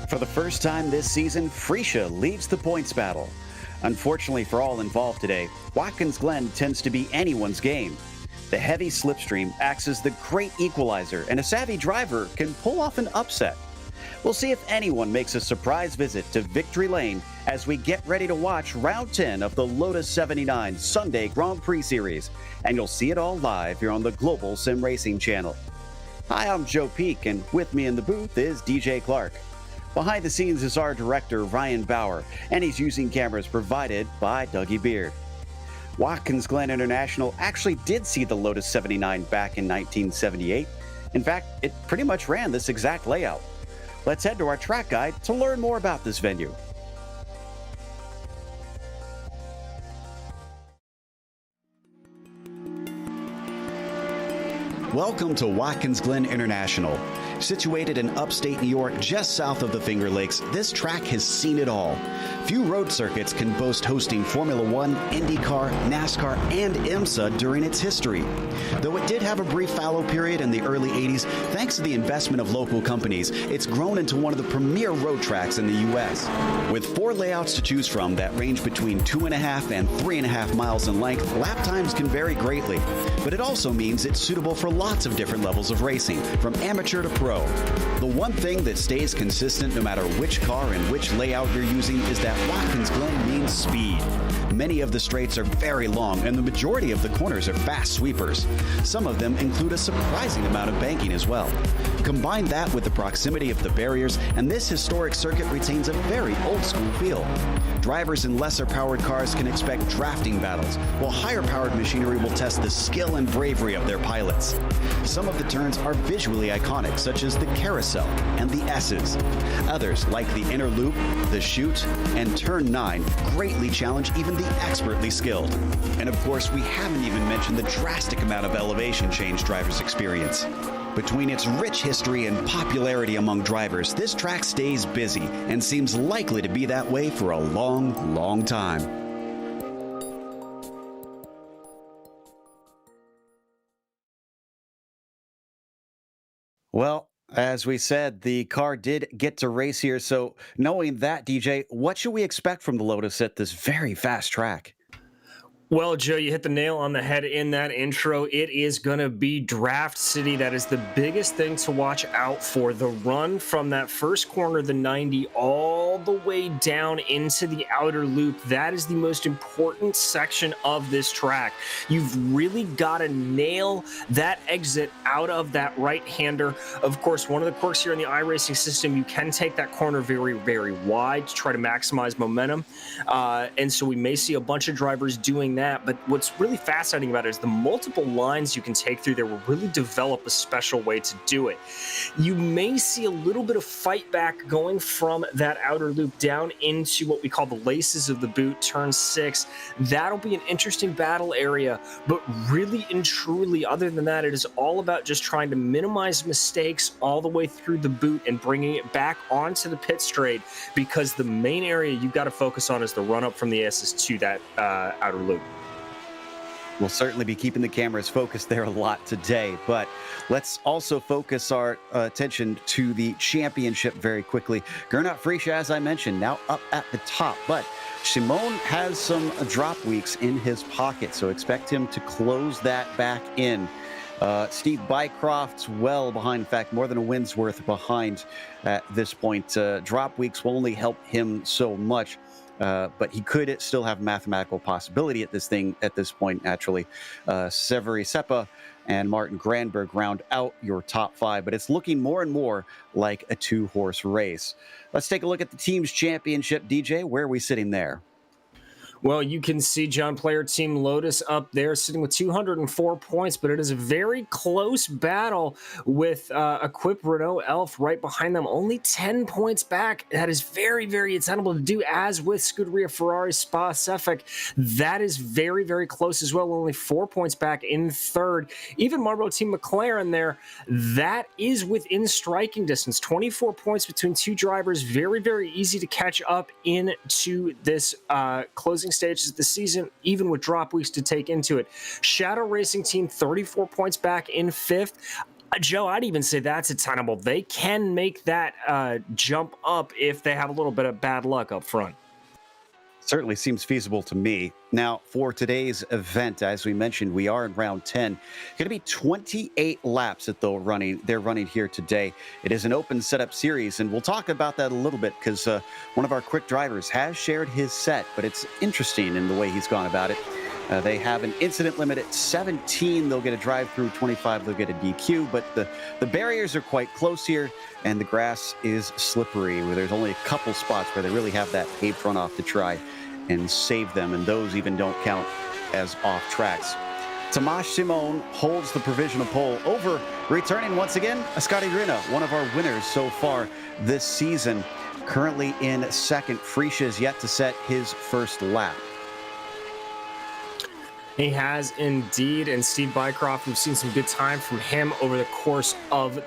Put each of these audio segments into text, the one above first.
For the first time this season, Freesia leads the points battle. Unfortunately for all involved today, Watkins Glen tends to be anyone's game. The heavy slipstream acts as the great equalizer, and a savvy driver can pull off an upset. We'll see if anyone makes a surprise visit to Victory Lane as we get ready to watch Round 10 of the Lotus 79 Sunday Grand Prix Series, and you'll see it all live here on the Global SimRacing Channel. Hi, I'm Joe Peak, and with me in the booth is DJ Clark. Behind the scenes is our director, Ryan Bauer, and he's using cameras provided by Dougie Beard. Watkins Glen International actually did see the Lotus 79 back in 1978. In fact, it pretty much ran this exact layout. Let's head to our track guide to learn more about this venue. Welcome to Watkins Glen International. Situated in upstate New York, just south of the Finger Lakes, this track has seen it all. Few road circuits can boast hosting Formula One, IndyCar, NASCAR, and IMSA during its history. Though it did have a brief fallow period in the early 80s, thanks to the investment of local companies, it's grown into one of the premier road tracks in the U.S. With 4 layouts to choose from that range between 2.5 and 3.5 miles in length, lap times can vary greatly. But it also means it's suitable for lots of different levels of racing, from amateur to pro. The one thing that stays consistent no matter which car and which layout you're using is that Watkins Glen means speed. Many of the straights are very long, and the majority of the corners are fast sweepers. Some of them include a surprising amount of banking as well. Combine that with the proximity of the barriers, and this historic circuit retains a very old-school feel. Drivers in lesser-powered cars can expect drafting battles, while higher-powered machinery will test the skill and bravery of their pilots. Some of the turns are visually iconic, such as the carousel and the S's. Others, like the inner loop, the chute, and turn 9, greatly challenge even the expertly skilled. And of course, we haven't even mentioned the drastic amount of elevation change drivers experience. Between its rich history and popularity among drivers, this track stays busy and seems likely to be that way for a long, long time. Well, as we said, the car did get to race here. So knowing that, DJ, what should we expect from the Lotus at this very fast track? Well, Joe, you hit the nail on the head in that intro. It is going to be Draft City. That is the biggest thing to watch out for. The run from that first corner, the 90, all the way down into the outer loop. That is the most important section of this track. You've really got to nail that exit out of that right-hander. Of course, one of the quirks here in the iRacing system, you can take that corner very, very wide to try to maximize momentum. And so we may see a bunch of drivers doing that, but what's really fascinating about it is the multiple lines you can take through there will really develop a special way to do it. You may see a little bit of fight back going from that outer loop down into what we call the laces of the boot, turn 6. That'll be an interesting battle area, but really and truly, other than that, it is all about just trying to minimize mistakes all the way through the boot and bringing it back onto the pit straight, because the main area you've got to focus on is the run up from the S's to that outer loop. We'll certainly be keeping the cameras focused there a lot today, but let's also focus our attention to the championship very quickly. Gernot Freesia, as I mentioned, now up at the top, but Simon has some drop weeks in his pocket, so expect him to close that back in. Steve Bycroft's well behind, in fact, more than a win's worth behind at this point. Drop weeks will only help him so much. But he could still have mathematical possibility at this point, naturally. Severi Seppa and Martin Granberg round out your top 5, but it's looking more and more like a 2-horse race. Let's take a look at the team's championship. DJ, where are we sitting there? Well, you can see John Player Team Lotus up there sitting with 204 points, but it is a very close battle with Equip Renault Elf right behind them, only 10 points back. That is very, very attainable to do, as with Scuderia Ferrari Spa Sefik. That is very, very close as well, only 4 points back in third. Even Marlboro Team McLaren there, that is within striking distance. 24 points between 2 drivers, very, very easy to catch up into this closing stages of the season, even with drop weeks to take into it. Shadow Racing Team, 34 points back in 5th. Joe, I'd even say that's attainable. They can make that jump up if they have a little bit of bad luck up front. Certainly seems feasible to me. Now, for today's event, as we mentioned, we are in round 10. Going to be 28 laps that they're running here today. It is an open setup series, and we'll talk about that a little bit because one of our quick drivers has shared his set, but it's interesting in the way he's gone about it. They have an incident limit at 17. They'll get a drive through. 25, they'll get a DQ. But the barriers are quite close here, and the grass is slippery, where there's only a couple spots where they really have that paved runoff to try and save them, and those even don't count as off tracks. Tomasz Simon holds the provisional pole over, returning once again, Ascari Grina, one of our winners so far this season. Currently in second, Frecia is yet to set his first lap. He has indeed, and Steve Bycroft, we've seen some good time from him over the course of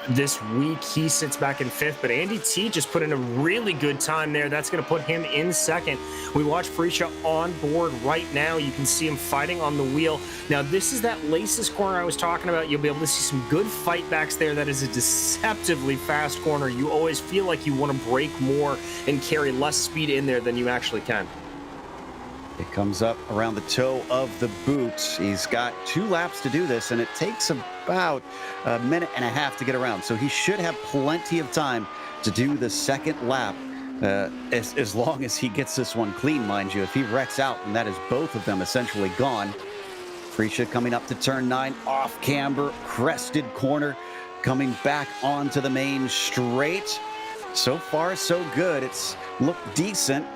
this week. He sits back in fifth, but Andy T just put in a really good time there. That's going to put him in second. We watch Frecia on board right now. You can see him fighting on the wheel. Now, this is that Laces corner I was talking about. You'll be able to see some good fight backs there. That is a deceptively fast corner. You always feel like you want to brake more and carry less speed in there than you actually can. It comes up around the toe of the boot. He's got 2 laps to do this, and it takes about a minute and a half to get around. So he should have plenty of time to do the second lap, as long as he gets this one clean, mind you. If he wrecks out, and that is both of them essentially gone. Frecia coming up to turn 9, off camber, crested corner, coming back onto the main straight. So far, so good. It's looked decent.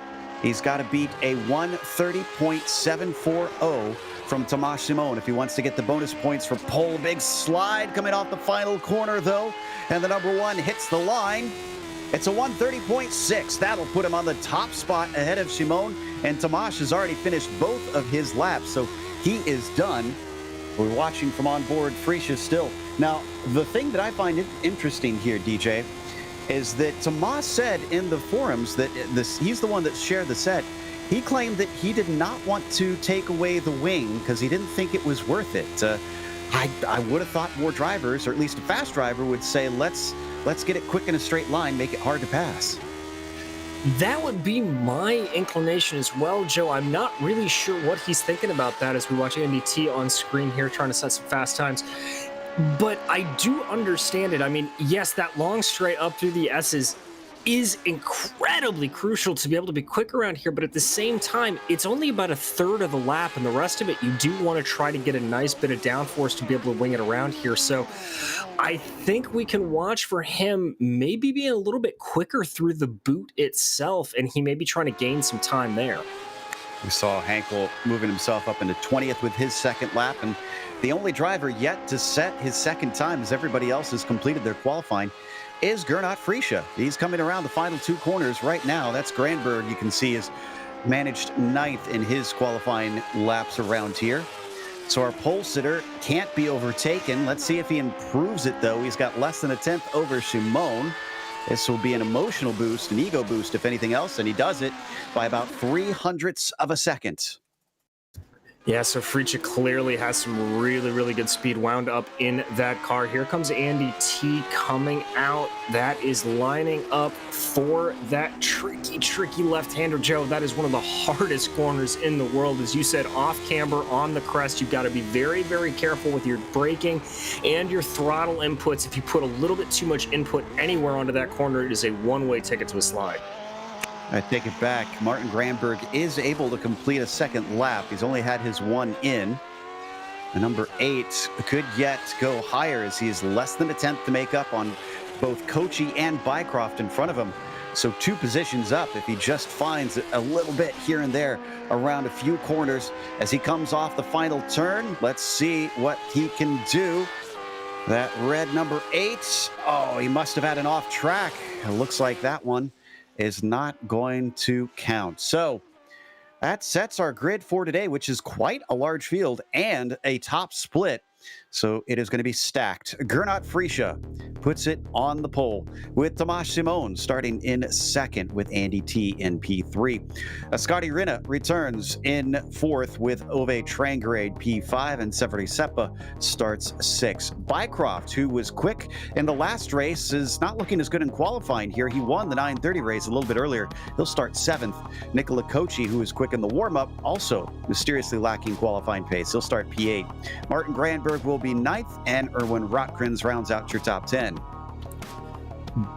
He's got to beat a 1:30.740 from Tomasz Simon if he wants to get the bonus points for pole. Big slide coming off the final corner, though. And the number 1 hits the line. It's a 1:30.6. That'll put him on the top spot ahead of Simon. And Tomasz has already finished both of his laps, so he is done. We're watching from on board Frecia still. Now, the thing that I find interesting here, DJ, is that Tomasz said in the forums that he's the one that shared the set. He claimed that he did not want to take away the wing because he didn't think it was worth it. I would have thought more drivers, or at least a fast driver, would say, let's get it quick in a straight line, make it hard to pass. That would be my inclination as well, Joe. I'm not really sure what he's thinking about that as we watch Andy T on screen here trying to set some fast times. But I do understand it. I mean, yes, that long straight up through the S's is incredibly crucial to be able to be quick around here. But at the same time, it's only about a third of the lap, and the rest of it, you do want to try to get a nice bit of downforce to be able to wing it around here. So I think we can watch for him maybe being a little bit quicker through the boot itself, and he may be trying to gain some time there. We saw Hankel moving himself up into 20th with his second lap, and the only driver yet to set his second time, as everybody else has completed their qualifying, is Gernot Frecia. He's coming around the final 2 corners right now. That's Granberg, you can see, has managed 9th in his qualifying laps around here. So our pole sitter can't be overtaken. Let's see if he improves it, though. He's got less than a 10th over Simon. This will be an emotional boost, an ego boost, if anything else, and he does it by about 0.03 of a second. Yeah, so Frecia clearly has some really, really good speed wound up in that car. Here comes Andy T coming out. That is lining up for that tricky left-hander. Joe, that is one of the hardest corners in the world. As you said, off camber on the crest. You've got to be very, very careful with your braking and your throttle inputs. If you put a little bit too much input anywhere onto that corner, it is a one-way ticket to a slide. I take it back. Martin Granberg is able to complete a second lap. He's only had his one in. The number 8 could yet go higher as he is less than a 10th to make up on both Kochi and Bycroft in front of him. So 2 positions up if he just finds a little bit here and there around a few corners as he comes off the final turn. Let's see what he can do. That red number 8. Oh, he must have had an off track. It looks like that one is not going to count. So that sets our grid for today, which is quite a large field and a top split. So it is going to be stacked. Gernot Friesche puts it on the pole with Tomasz Simon starting in second with Andy T in P3. Scotty Rinne returns in fourth with Ove Trangrade P5, and Severi Seppa starts sixth. Bycroft, who was quick in the last race, is not looking as good in qualifying here. He won the 9:30 race a little bit earlier. He'll start seventh. Nicola Kochi, who is quick in the warm-up, also mysteriously lacking qualifying pace. He'll start P8. Martin Granberg will be ninth, and Erwin Rotkrins rounds out your top 10.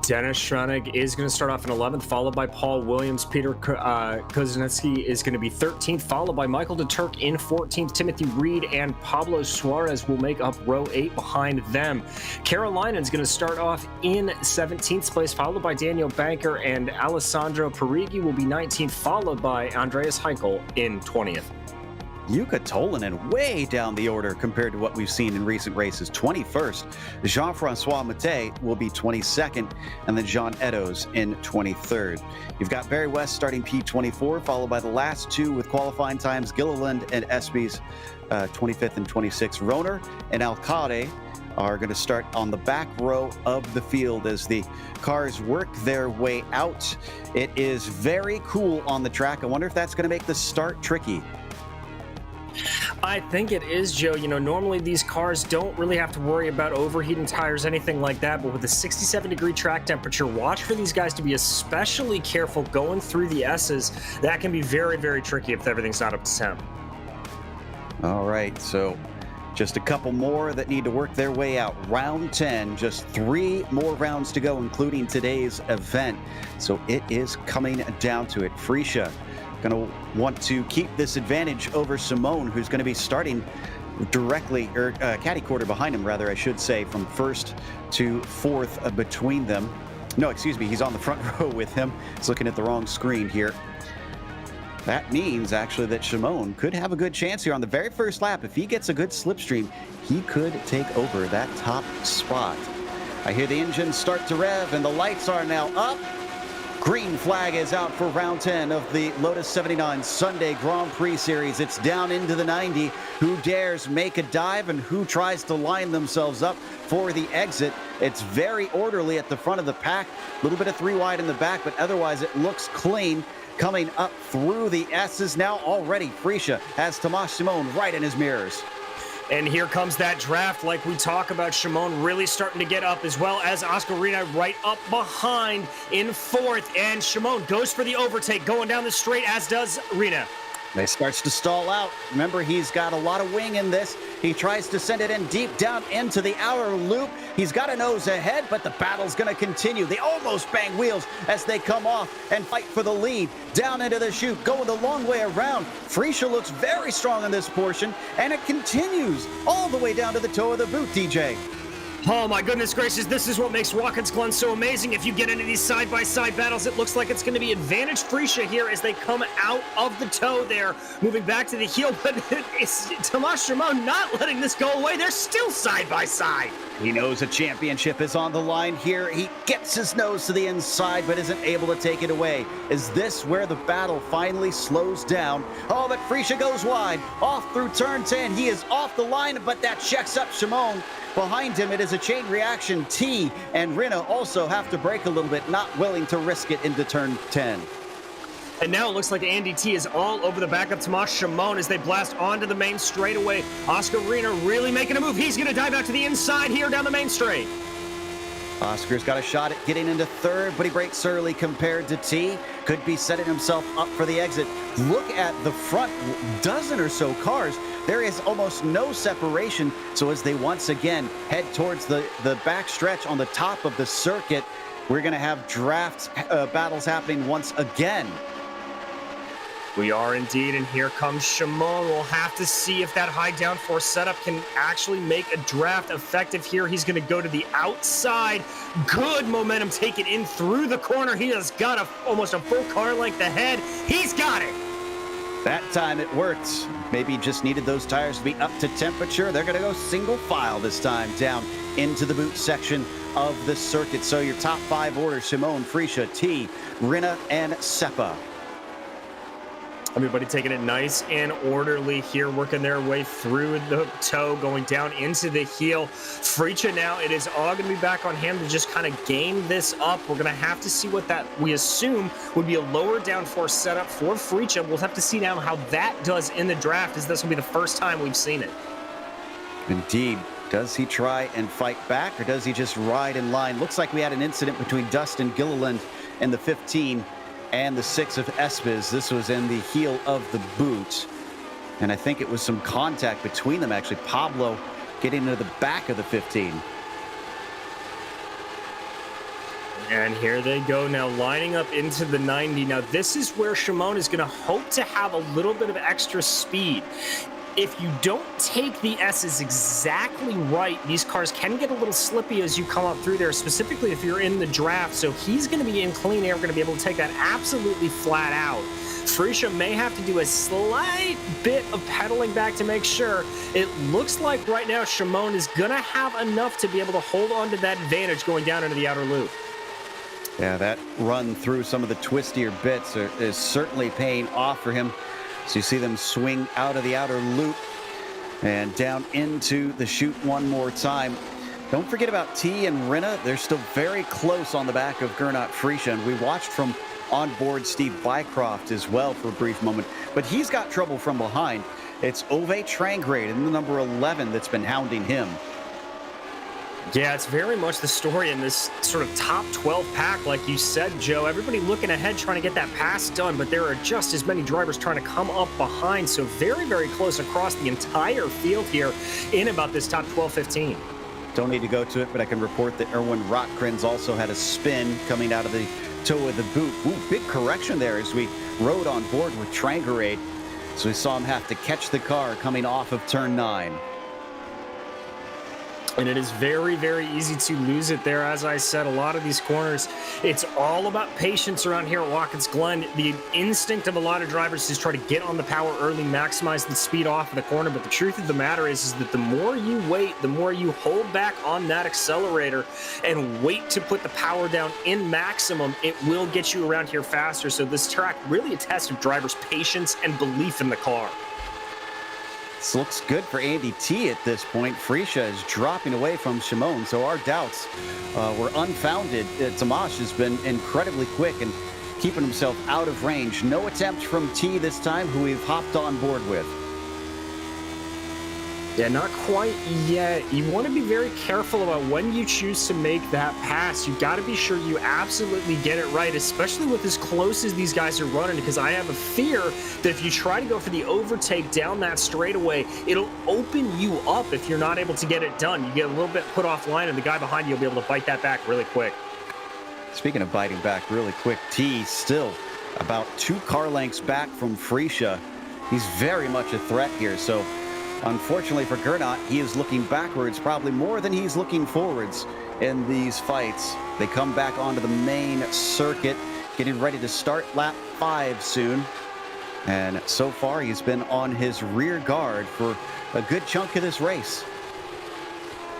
Dennis Schranig is going to start off in 11th, followed by Paul Williams. Peter Koznetsky is going to be 13th, followed by Michael DeTurk in 14th. Timothy Reed and Pablo Suarez will make up row 8 behind them. Carolinen's going to start off in 17th place, followed by Daniel Banker, and Alessandro Parigi will be 19th, followed by Andreas Heinkel in 20th. Jukka Tolinen way down the order compared to what we've seen in recent races. 21st. Jean-Francois Mattei will be 22nd, and then John Eddowes in 23rd. You've got Barry West starting P24, followed by the last two with qualifying times, Gilliland and Espy's 25th and 26th. Roner and Alcade are going to start on the back row of the field as the cars work their way out. It is very cool on the track. I wonder if that's going to make the start tricky. I think it is, Joe. You know, normally these cars don't really have to worry about overheating tires, anything like that. But with a 67-degree track temperature, watch for these guys to be especially careful going through the S's. That can be very, very tricky if everything's not up to temp. All right, so just a couple more that need to work their way out. Round 10, just 3 more rounds to go, including today's event. So it is coming down to it. Friesche going to want to keep this advantage over Simone, who's going to be starting directly, or caddy quarter behind him, rather, I should say, from first to fourth between them. No, excuse me, he's on the front row with him. He's looking at the wrong screen here. That means, actually, that Simone could have a good chance here on the very first lap. If he gets a good slipstream, he could take over that top spot. I hear the engines start to rev, and the lights are now up. Green flag is out for round 10 of the Lotus 79 Sunday Grand Prix Series. It's down into the 90. Who dares make a dive and who tries to line themselves up for the exit? It's very orderly at the front of the pack. A little bit of 3 wide in the back, but otherwise it looks clean. Coming up through the S's now already. Friesche has Tomasz Simon right in his mirrors. And here comes that draft like we talk about. Simon really starting to get up, as well as Oscar Rinne right up behind in fourth. And Simon goes for the overtake going down the straight, as does Rinne. He starts to stall out. Remember, he's got a lot of wing in this. He tries to send it in deep down into the outer loop. He's got a nose ahead, but the battle's going to continue. They almost bang wheels as they come off and fight for the lead. Down into the chute, going the long way around. Friesche looks very strong in this portion, and it continues all the way down to the toe of the boot, DJ. Oh my goodness gracious, this is what makes Watkins Glen so amazing. If you get into these side-by-side battles, it looks like it's going to be advantage Friesche here as they come out of the toe there, moving back to the heel, but it's Tomasz Simon not letting this go away. They're still side-by-side. He knows a championship is on the line here. He gets his nose to the inside, but isn't able to take it away. Is this where the battle finally slows down? Oh, but Friesche goes wide, off through turn 10. He is off the line, but that checks up Simon. Behind him, it is a chain reaction. T and Rinne also have to brake a little bit, not willing to risk it into turn 10. And now it looks like Andy T is all over the back of Tomasz Simon as they blast onto the main straightaway. Oscar Rinne really making a move. He's going to dive out to the inside here down the main straight. Oscar's got a shot at getting into third, but he breaks early compared to T. Could be setting himself up for the exit. Look at the front dozen or so cars. There is almost no separation. So as they once again head towards the back stretch on the top of the circuit, we're going to have draft battles happening once again. We are indeed, and here comes Simon. We'll have to see if that high downforce setup can actually make a draft effective here. He's going to go to the outside. Good momentum taken in through the corner. He has got almost a full car length ahead. He's got it. That time it worked. Maybe just needed those tires to be up to temperature. They're going to go single file this time down into the boot section of the circuit. So your top 5 order: Simon, Friesche, T, Rinne, and Seppa. Everybody taking it nice and orderly here, working their way through the toe, going down into the heel. Freecha now, it is all going to be back on him to just kind of game this up. We're going to have to see what that, we assume, would be a lower downforce setup for Freecha. We'll have to see now how that does in the draft, as this will be the first time we've seen it. Indeed. Does he try and fight back, or does he just ride in line? Looks like we had an incident between Dustin Gilliland in the 15 and the 6 of Espes. This was in the heel of the boot, and I think it was some contact between them, actually. Pablo getting into the back of the 15. And here they go now, lining up into the 90. Now, this is where Shimon is going to hope to have a little bit of extra speed. If you don't take the S's exactly right, these cars can get a little slippy as you come up through there, specifically if you're in the draft. So he's going to be in clean air, going to be able to take that absolutely flat out. Freecha may have to do a slight bit of pedaling back to make sure. It looks like right now Shimon is going to have enough to be able to hold on to that advantage going down into the outer loop. Yeah, that run through some of the twistier bits is certainly paying off for him. So you see them swing out of the outer loop and down into the chute one more time. Don't forget about T and Rinna. They're still very close on the back of Gernot Freecha. And we watched from on board Steve Bycroft as well for a brief moment. But he's got trouble from behind. It's Ove Trangrade in the number 11 that's been hounding him. Yeah, it's very much the story in this sort of top 12 pack, like you said, Joe. Everybody looking ahead, trying to get that pass done, but there are just as many drivers trying to come up behind. So very, very close across the entire field here in about this top 12-15. Don't need to go to it, but I can report that Erwin Rotkins also had a spin coming out of the toe of the boot. Ooh, big correction there as we rode on board with Trangrade. So we saw him have to catch the car coming off of turn 9. And it is very, very easy to lose it there. As I said, a lot of these corners, it's all about patience around here at Watkins Glen. The instinct of a lot of drivers is try to get on the power early, maximize the speed off of the corner. But the truth of the matter is that the more you wait, the more you hold back on that accelerator and wait to put the power down in maximum, it will get you around here faster. So this track really a test of drivers' patience and belief in the car. This looks good for Andy T at this point. Freecha is dropping away from Shimon, so our doubts were unfounded. Tomasz has been incredibly quick and keeping himself out of range. No attempt from T this time, who we've hopped on board with. Yeah, not quite yet. You want to be very careful about when you choose to make that pass. You've got to be sure you absolutely get it right, especially with as close as these guys are running, because I have a fear that if you try to go for the overtake down that straightaway, it'll open you up if you're not able to get it done. You get a little bit put offline, and the guy behind you will be able to bite that back really quick. Speaking of biting back really quick, T still about 2 car lengths back from Freecha. He's very much a threat here, so unfortunately for Gernot, he is looking backwards probably more than he's looking forwards in these fights. They come back onto the main circuit, getting ready to start lap 5 soon. And so far, he's been on his rear guard for a good chunk of this race.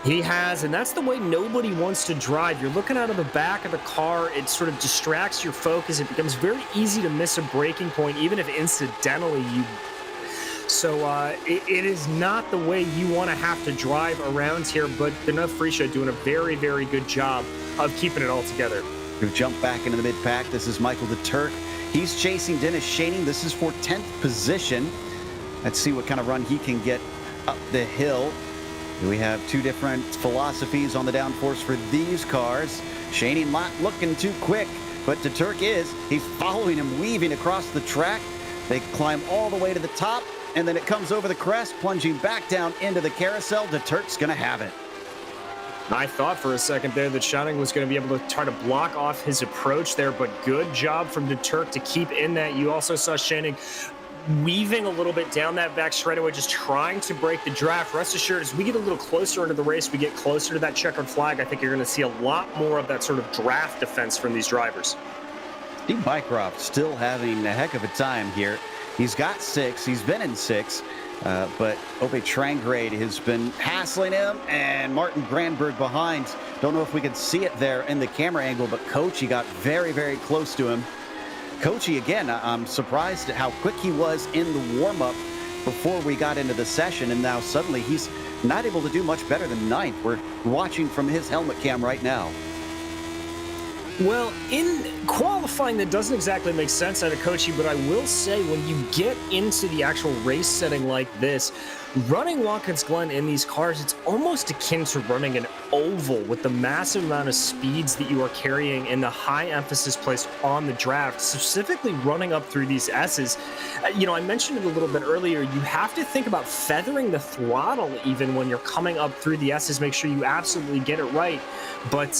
He has, and that's the way nobody wants to drive. You're looking out of the back of the car. It sort of distracts your focus. It becomes very easy to miss a braking point, even if incidentally you... So it is not the way you want to have to drive around here, but Gernot Freecha doing a very, very good job of keeping it all together. We've jumped back into the mid-pack. This is Michael de Turk. He's chasing Dennis Schoening. This is for 10th position. Let's see what kind of run he can get up the hill. We have 2 different philosophies on the downforce for these cars. Schoening not looking too quick, but de Turk is. He's following him, weaving across the track. They climb all the way to the top, and then it comes over the crest, plunging back down into the carousel. De Turk's going to have it. I thought for a second there that Schoening was going to be able to try to block off his approach there, but good job from de Turk to keep in that. You also saw Schoening weaving a little bit down that back straightaway, just trying to break the draft. Rest assured, as we get a little closer into the race, we get closer to that checkered flag, I think you're going to see a lot more of that sort of draft defense from these drivers. Steve Bycroft still having a heck of a time here. He's got 6. He's been in 6. But Ove Trangrade has been hassling him, and Martin Granberg behind. Don't know if we can see it there in the camera angle, but Coach, he got very, very close to him. Coachy, again, I'm surprised at how quick he was in the warm-up before we got into the session, and now suddenly he's not able to do much better than ninth. We're watching from his helmet cam right now. Well, in qualifying, that doesn't exactly make sense out of Kochi, but I will say when you get into the actual race setting like this, running Watkins Glen in these cars, it's almost akin to running an oval with the massive amount of speeds that you are carrying and the high emphasis placed on the draft, specifically running up through these S's. I mentioned it a little bit earlier. You have to think about feathering the throttle even when you're coming up through the S's. Make sure you absolutely get it right. But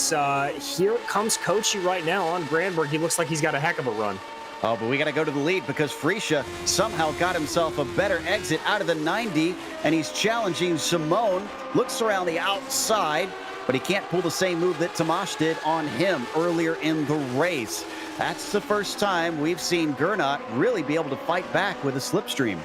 here comes Kochi right now on Granberg. He looks like he's got a heck of a run. Oh, but we got to go to the lead because Frisha somehow got himself a better exit out of the 90, and he's challenging Simone. Looks around the outside, but he can't pull the same move that Tomasz did on him earlier in the race. That's the first time we've seen Gernot really be able to fight back with a slipstream.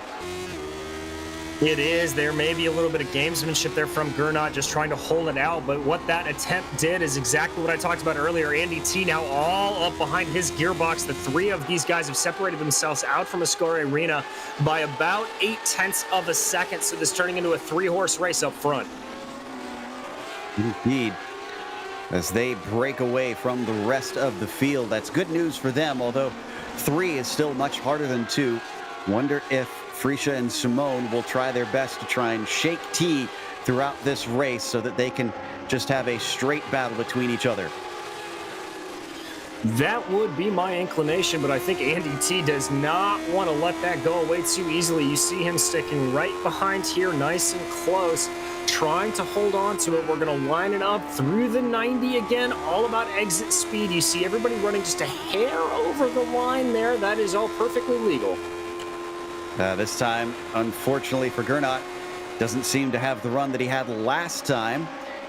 It is. There may be a little bit of gamesmanship there from Gernot, just trying to hold it out. But what that attempt did is exactly what I talked about earlier. Andy T now all up behind his gearbox. The three of these guys have separated themselves out from Ascari Arena by about 0.8 of a second. So this is turning into a three-horse race up front. Indeed. As they break away from the rest of the field. That's good news for them, although 3 is still much harder than 2. Wonder if Frisha and Simone will try their best to try and shake T throughout this race so that they can just have a straight battle between each other. That would be my inclination, but I think Andy T does not want to let that go away too easily. You see him sticking right behind here, nice and close, trying to hold on to it. We're going to line it up through the 90 again, all about exit speed. You see everybody running just a hair over the line there. That is all perfectly legal. This time, unfortunately for Gernot, doesn't seem to have the run that he had last time.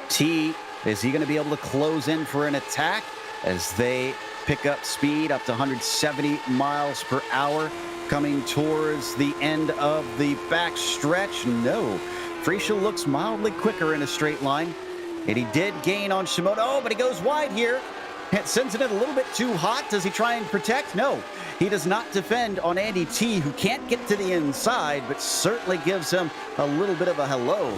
T, is he going to be able to close in for an attack as they pick up speed up to 170 miles per hour coming towards the end of the back stretch? No. Frisha looks mildly quicker in a straight line, and he did gain on Shimoda. Oh, but he goes wide here. It sends it a little bit too hot. Does he try and protect? No. He does not defend on Andy T, who can't get to the inside, but certainly gives him a little bit of a hello.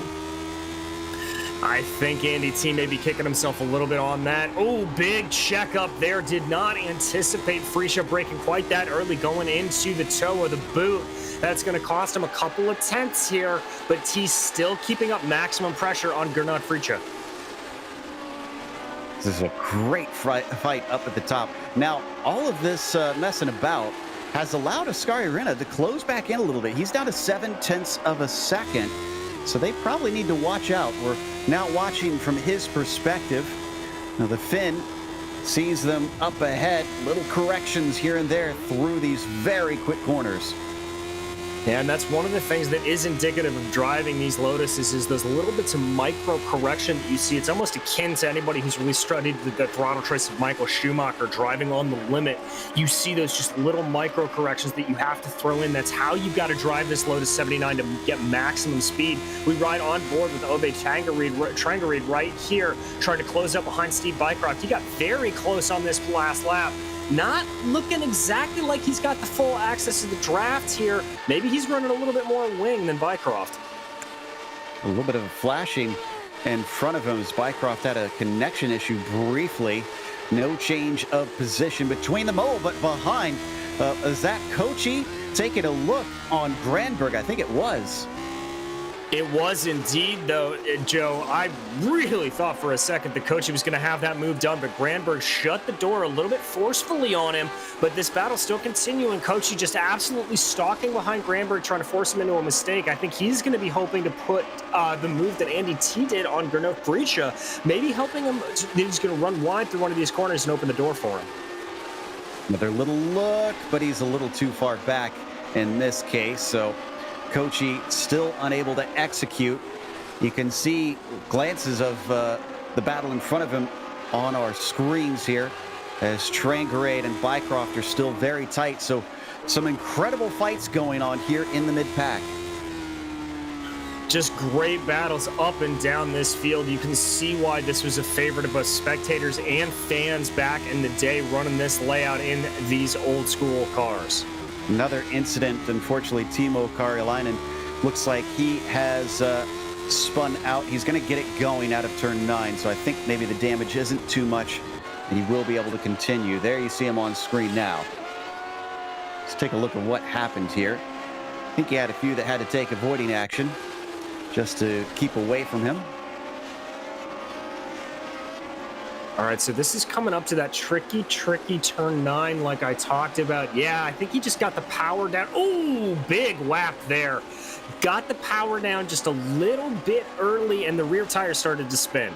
I think Andy T may be kicking himself a little bit on that. Oh, big check up there. Did not anticipate Frisha breaking quite that early, going into the toe of the boot. That's going to cost him a couple of tenths here, but T's still keeping up maximum pressure on Gernot Frisha. This is a great fight up at the top. Now, all of this messing about has allowed Ascari Arena to close back in a little bit. He's down to 0.7 of a second, so they probably need to watch out. We're now watching from his perspective. Now, the Finn sees them up ahead. Little corrections here and there through these very quick corners. Yeah, and that's one of the things that is indicative of driving these Lotuses is those little bits of micro correction that you see. It's almost akin to anybody who's really studied the throttle trace of Michael Schumacher driving on the limit. You see those just little micro corrections that you have to throw in. That's how you've got to drive this Lotus 79 to get maximum speed. We ride on board with Obe Trangareed right here, trying to close up behind Steve Bycroft. He got very close on this last lap. Not looking exactly like he's got the full access to the draft here. Maybe he's running a little bit more wing than Bycroft. A little bit of flashing in front of him as Bycroft had a connection issue briefly. No change of position between them. Oh, but behind, is that Kochi taking a look on Granberg? I think it was. It was indeed, though, Joe. I really thought for a second that Kochi was going to have that move done, but Granberg shut the door a little bit forcefully on him. But this battle's still continuing. Kochi just absolutely stalking behind Granberg, trying to force him into a mistake. I think he's going to be hoping to put the move that Andy T did on Gernot Frisha, maybe helping him. He's going to run wide through one of these corners and open the door for him. Another little look, but he's a little too far back in this case, so Kochi still unable to execute. You can see glances of the battle in front of him on our screens here as Trangarade and Bycroft are still very tight. So some incredible fights going on here in the mid-pack. Just great battles up and down this field. You can see why this was a favorite of both spectators and fans back in the day running this layout in these old school cars. Another incident, unfortunately, Timo Karjalainen looks like he has spun out. He's going to get it going out of turn 9, so I think maybe the damage isn't too much, and he will be able to continue. There you see him on screen now. Let's take a look at what happened here. I think he had a few that had to take avoiding action just to keep away from him. All right, so this is coming up to that tricky turn 9 like I talked about. Yeah, I think he just got the power down. Oh, big lap there. Got the power down just a little bit early, and the rear tire started to spin.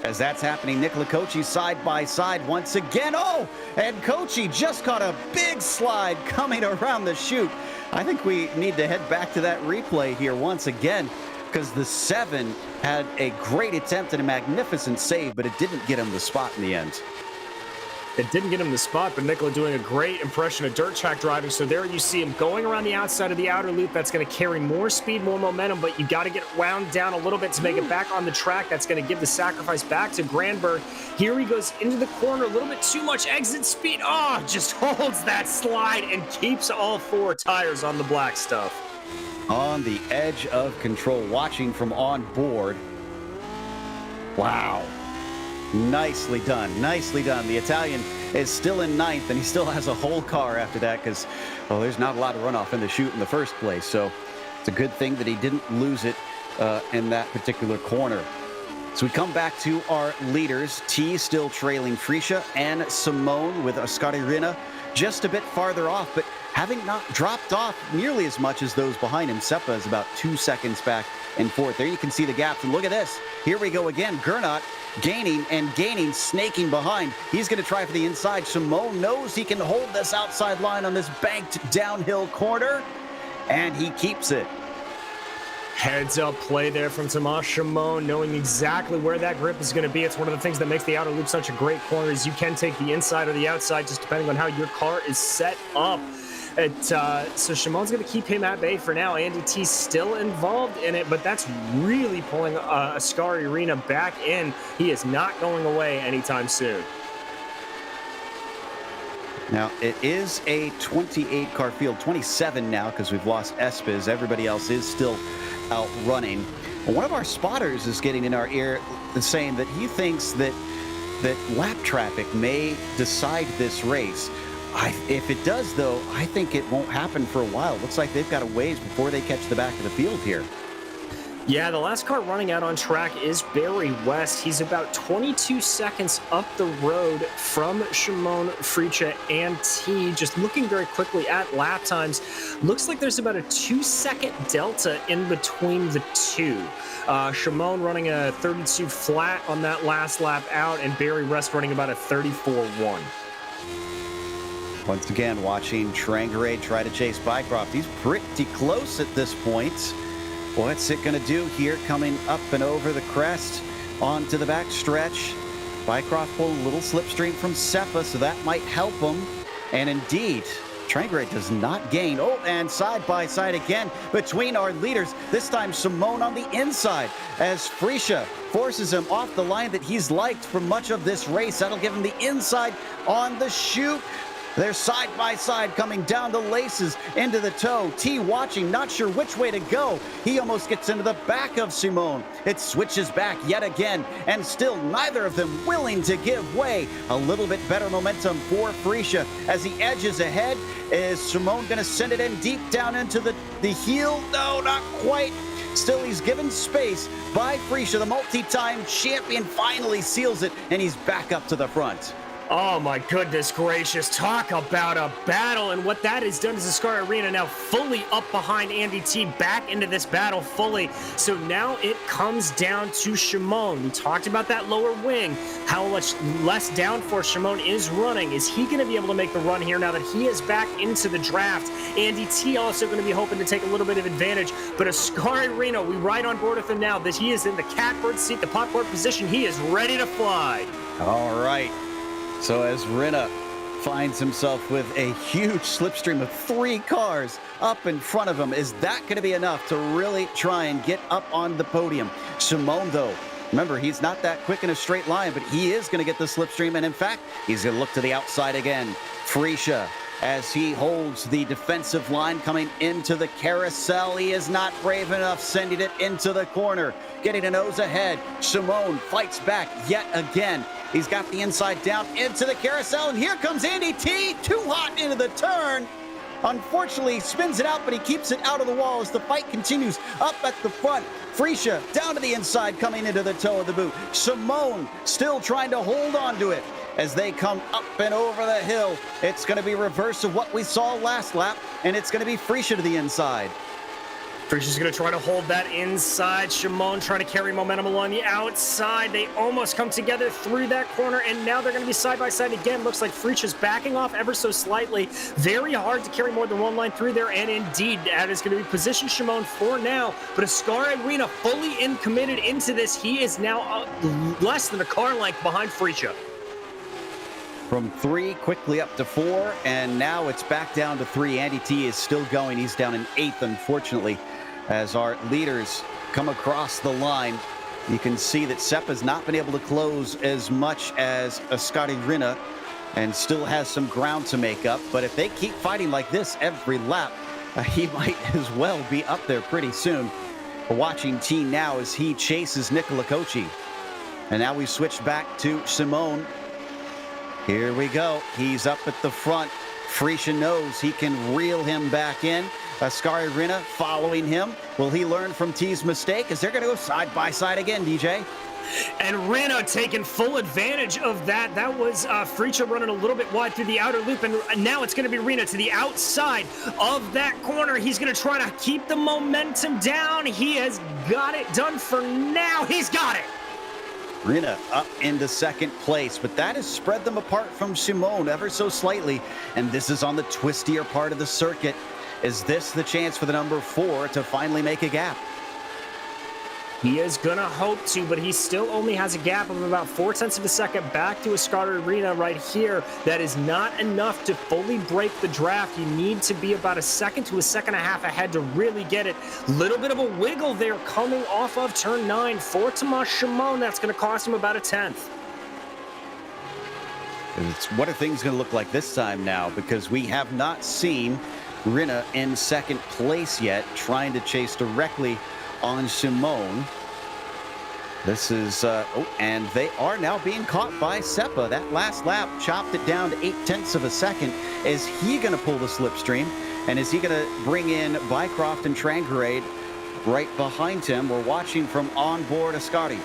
As that's happening, Nicola Kochi side by side once again. Oh, and Kochi just caught a big slide coming around the chute. I think we need to head back to that replay here once again, because the 7 had a great attempt and a magnificent save, but it didn't get him the spot in the end. It didn't get him the spot, but Nicola doing a great impression of dirt track driving. So there you see him going around the outside of the outer loop. That's going to carry more speed, more momentum, but you got to get wound down a little bit to make it back on the track. That's going to give the sacrifice back to Granberg. Here he goes into the corner, a little bit too much exit speed. Oh, just holds that slide and keeps all 4 tires on the black stuff. On the edge of control, watching from on board. Wow. Nicely done. Nicely done. The Italian is still in 9th, and he still has a whole car after that because, well, there's not a lot of runoff in the chute in the first place. So it's a good thing that he didn't lose it in that particular corner. So we come back to our leaders. T still trailing Friscia and Simone, with Ascari Rina just a bit farther off, but having not dropped off nearly as much as those behind him. Seppa is about 2 seconds back in 4th. There you can see the gaps, and look at this. Here we go again. Gernot gaining and gaining, snaking behind. He's going to try for the inside. Simone knows he can hold this outside line on this banked downhill corner, and he keeps it. Heads up play there from Tomas Simone, knowing exactly where that grip is going to be. It's one of the things that makes the outer loop such a great corner, is you can take the inside or the outside just depending on how your car is set up. So Simone's going to keep him at bay for now. Andy T's still involved in it, but that's really pulling Ascari Arena back in. He is not going away anytime soon. Now, it is a 28-car field, 27 now, because we've lost Espes. Everybody else is still out running. One of our spotters is getting in our ear saying that he thinks that lap traffic may decide this race. If it does, though, I think it won't happen for a while. Looks like they've got a ways before they catch the back of the field here. Yeah, the last car running out on track is Barry West. He's about 22 seconds up the road from Simone, Friscia, and T. Just looking very quickly at lap times, looks like there's about a 2-second delta in between the two. Simone running a 32 flat on that last lap out, and Barry West running about a 34.1. Once again, watching Trangaré try to chase Bycroft. He's pretty close at this point. What's it going to do here, coming up and over the crest onto the back stretch? Bycroft pulled a little slipstream from Seppa, so that might help him. And indeed, Trangaré does not gain. Oh, and side by side again between our leaders. This time Simone on the inside as Friscia forces him off the line that he's liked for much of this race. That'll give him the inside on the chute. They're side by side coming down the laces into the toe. T watching, not sure which way to go. He almost gets into the back of Simone. It switches back yet again, and still neither of them willing to give way. A little bit better momentum for Friscia as he edges ahead. Is Simone going to send it in deep down into the heel? No, not quite. Still, he's given space by Friscia. The multi-time champion finally seals it, and he's back up to the front. Oh my goodness gracious, talk about a battle, and what that has done is Ascari Arena now fully up behind Andy T, back into this battle fully. So now it comes down to Simone. We talked about that lower wing, how much less downforce Simone is running. Is he going to be able to make the run here now that he is back into the draft? Andy T also going to be hoping to take a little bit of advantage, but Ascari Arena, we ride on board with him now that he is in the catbird seat, the popcorn position. He is ready to fly. All right. So as Rinna finds himself with a huge slipstream of 3 cars up in front of him. Is that going to be enough to really try and get up on the podium? Simone, though, remember, he's not that quick in a straight line, but he is going to get the slipstream, and in fact, he's going to look to the outside again. Friscia, as he holds the defensive line coming into the carousel. He is not brave enough, sending it into the corner, getting a nose ahead. Simone fights back yet again. He's got the inside down into the carousel, and here comes Andy T, too hot into the turn. Unfortunately, he spins it out, but he keeps it out of the wall as the fight continues up at the front. Friscia down to the inside, coming into the toe of the boot. Simone still trying to hold on to it as they come up and over the hill. It's going to be reverse of what we saw last lap, and it's going to be Friscia to the inside. Friscia's going to try to hold that inside. Simone trying to carry momentum along the outside. They almost come together through that corner, and now they're going to be side by side again. Looks like Friscia's backing off ever so slightly. Very hard to carry more than one line through there, and indeed, that is going to be position Simone for now. But Ascari Arena fully committed into this. He is now less than a car length behind Friscia. From 3 quickly up to 4, and now it's back down to 3. Andy T is still going. He's down in 8th, unfortunately, as our leaders come across the line. You can see that Seppa's not been able to close as much as Ascari Arena and still has some ground to make up. But if they keep fighting like this every lap, he might as well be up there pretty soon. We're watching T now as he chases Nicola Cocci. And now we switch back to Simone. Here we go. He's up at the front. Friscia knows he can reel him back in. Ascari Arena following him. Will he learn from T's mistake? As they're going to go side by side again, DJ. And Reno taking full advantage of that. That was Friscia running a little bit wide through the outer loop, and now it's going to be Reno to the outside of that corner. He's going to try to keep the momentum down. He has got it done for now. He's got it. Rina up into 2nd place, but that has spread them apart from Simone ever so slightly, and this is on the twistier part of the circuit. Is this the chance for the number 4 to finally make a gap? He is going to hope to, but he still only has a gap of about 0.4 of a second back to Ascari Arena right here. That is not enough to fully break the draft. You need to be about 1 second to 1.5 seconds ahead to really get it. Little bit of a wiggle there coming off of turn 9 for Tomas Simone. That's going to cost him about 1/10. What are things going to look like this time now? Because we have not seen Rina in 2nd place yet, trying to chase directly on Simone. This is, and they are now being caught by Seppa. That last lap chopped it down to 0.8 of a second. Is he going to pull the slipstream? And is he going to bring in Bycroft and Trangarade right behind him? We're watching from onboard Ascari.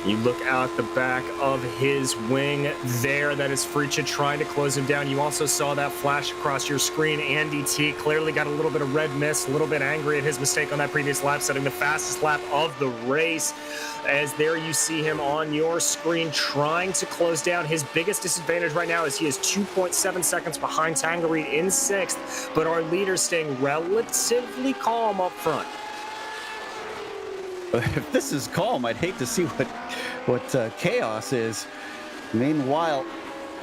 You look out the back of his wing there. That is Friscia trying to close him down. You also saw that flash across your screen. Andy T clearly got a little bit of red mist, a little bit angry at his mistake on that previous lap, setting the fastest lap of the race. As there you see him on your screen trying to close down. His biggest disadvantage right now is he is 2.7 seconds behind Tangerine in 6th, but our leader's staying relatively calm up front. If this is calm, I'd hate to see what chaos is. Meanwhile,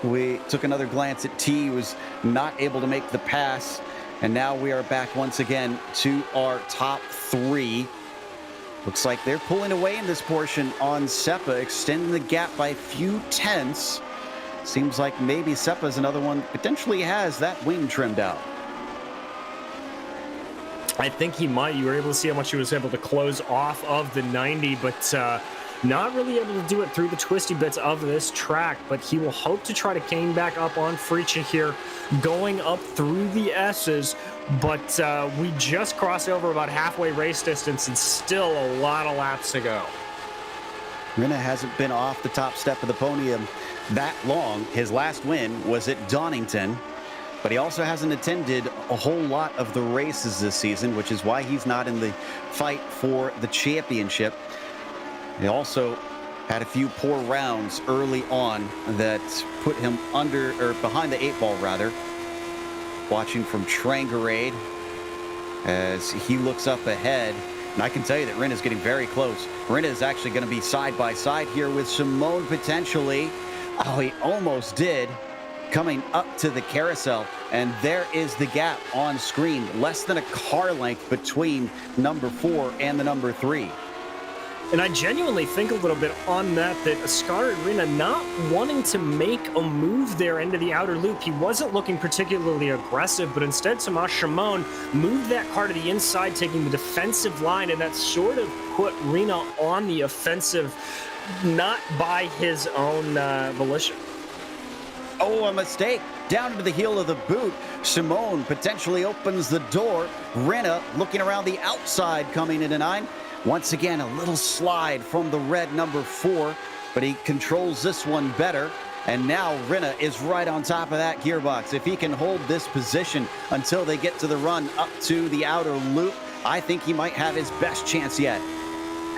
we took another glance at T, who was not able to make the pass, and now we are back once again to our top 3. Looks like they're pulling away in this portion on Seppa, extending the gap by a few tenths. Seems like maybe Seppa's another one potentially has that wing trimmed out. I think he might. You were able to see how much he was able to close off of the 90, but not really able to do it through the twisty bits of this track. But he will hope to try to gain back up on Friscia here, going up through the S's. But we just crossed over about halfway race distance and still a lot of laps to go. Rina hasn't been off the top step of the podium that long. His last win was at Donington. But he also hasn't attended a whole lot of the races this season, which is why he's not in the fight for the championship. He also had a few poor rounds early on that put him under, or behind the 8 ball rather. Watching from Trangarade as he looks up ahead. And I can tell you that Rin is getting very close. Rin is actually going to be side by side here with Simone potentially. Oh, he almost did. coming up to the carousel, and there is the gap on screen. Less than a car length between number 4 and the number 3. And I genuinely think a little bit on that Ascari Rina not wanting to make a move there into the outer loop. He wasn't looking particularly aggressive, but instead Tomas Shimon moved that car to the inside, taking the defensive line, and that sort of put Rina on the offensive, not by his own volition. Oh, a mistake. Down into the heel of the boot. Shimon potentially opens the door. Rina looking around the outside coming into 9. Once again, a little slide from the red number 4, but he controls this one better. And now Rina is right on top of that gearbox. If he can hold this position until they get to the run up to the outer loop, I think he might have his best chance yet.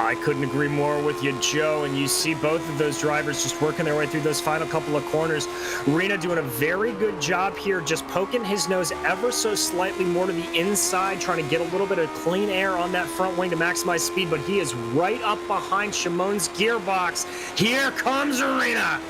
I couldn't agree more with you, Joe. And you see both of those drivers just working their way through those final couple of corners. Rina doing a very good job here, just poking his nose ever so slightly more to the inside, trying to get a little bit of clean air on that front wing to maximize speed. But he is right up behind Shimon's gearbox. Here comes Rina.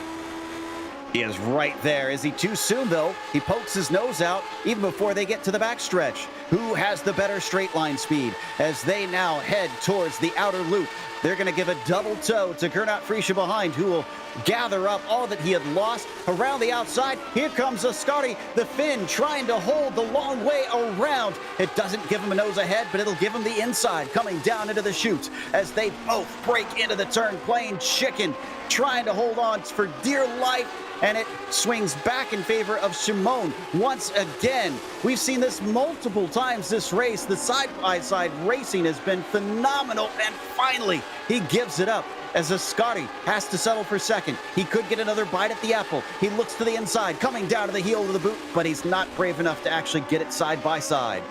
He is right there. Is he too soon, though? He pokes his nose out even before they get to the backstretch. Who has the better straight line speed? As they now head towards the outer loop, they're going to give a double toe to Gernot Frische behind, who will gather up all that he had lost. Around the outside, here comes Ascari, the Finn, trying to hold the long way around. It doesn't give him a nose ahead, but it'll give him the inside, coming down into the chutes as they both break into the turn, playing chicken, trying to hold on for dear life. And it swings back in favor of Shimon once again. We've seen this multiple times this race. The side-by-side racing has been phenomenal, and finally he gives it up as Ascari has to settle for second. He could get another bite at the apple. He looks to the inside, coming down to the heel of the boot, but he's not brave enough to actually get it side by side.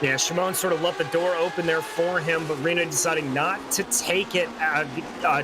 Yeah, Shimon sort of left the door open there for him, but Rina deciding not to take it.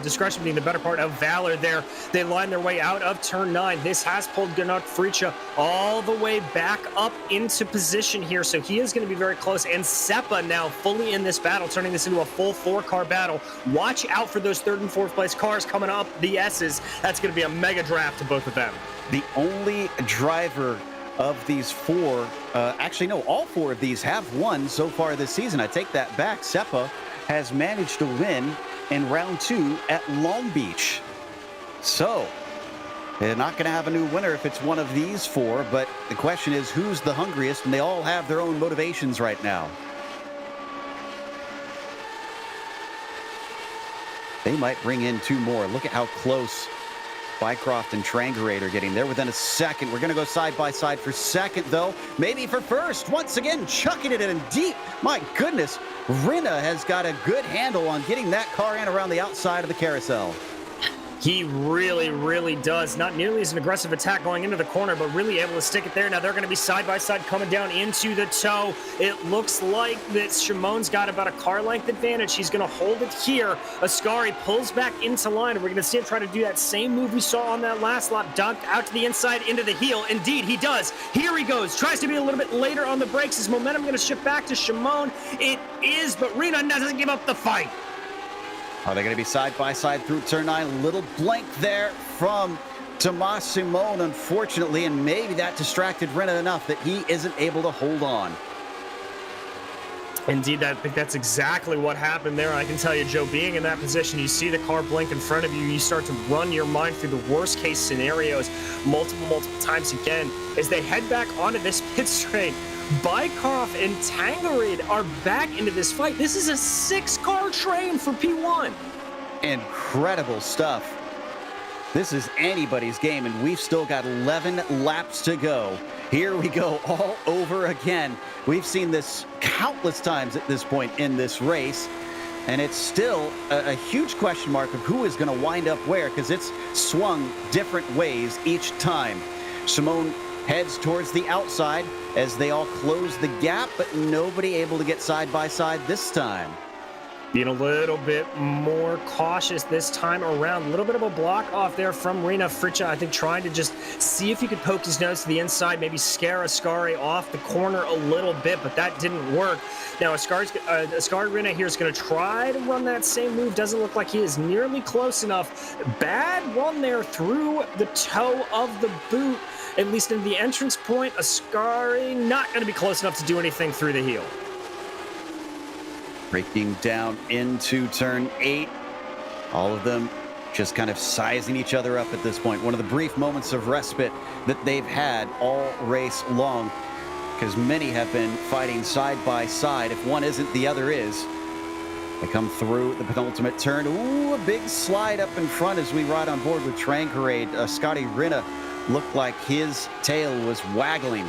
Discretion being the better part of valor there. They line their way out of turn 9. This has pulled Gernot Frische all the way back up into position here, so he is going to be very close. And Seppa now fully in this battle, turning this into a full 4-car battle. Watch out for those 3rd and 4th place cars coming up the S's. That's going to be a mega draft to both of them. The only driver of these 4, actually no, all 4 of these have won so far this season. I take that back. Seppa has managed to win in round 2 at Long Beach. So they're not going to have a new winner if it's one of these 4, but the question is who's the hungriest, and they all have their own motivations right now. They might bring in 2 more. Look at how close Bycroft and Trangerate are getting. They're within a second. We're going to go side by side for second, though. Maybe for first. Once again, chucking it in deep. My goodness, Rina has got a good handle on getting that car in around the outside of the carousel. He really, really does. Not nearly as an aggressive attack going into the corner, but really able to stick it there. Now they're going to be side by side coming down into the toe. It looks like that Shimon's got about a car length advantage. He's going to hold it here. Ascari pulls back into line. We're going to see him try to do that same move we saw on that last lap. Dunk out to the inside into the heel. Indeed, he does. Here he goes. Tries to be a little bit later on the brakes. His momentum going to shift back to Shimon. It is, but Rina doesn't give up the fight. Are they going to be side by side through turn 9? Little blank there from Tomas Shimon, unfortunately, and maybe that distracted Rina enough that he isn't able to hold on. Indeed, I think that's exactly what happened there. I can tell you, Joe, being in that position, you see the car blink in front of you, you start to run your mind through the worst case scenarios multiple times again as they head back onto this pit straight. Bycroft and Tangerid are back into this fight. This is a 6-car train for P1. Incredible stuff. This is anybody's game, and we've still got 11 laps to go. Here we go all over again. We've seen this countless times at this point in this race, and it's still a huge question mark of who is going to wind up where, because it's swung different ways each time. Shimon heads towards the outside as they all close the gap, but nobody able to get side by side this time. Being a little bit more cautious this time around. A little bit of a block off there from Rina Frische. I think trying to just see if he could poke his nose to the inside, maybe scare Ascari off the corner a little bit, but that didn't work. Now Ascari Rina here is going to try to run that same move. Doesn't look like he is nearly close enough. Bad run there through the toe of the boot. at least in the entrance point. Ascari not going to be close enough to do anything through the heel. Breaking down into turn 8. All of them just kind of sizing each other up at this point. One of the brief moments of respite that they've had all race long, because many have been fighting side by side. If one isn't, the other is. They come through the penultimate turn. Ooh, a big slide up in front as we ride on board with Tranquerade. Scotty Rinna looked like his tail was waggling.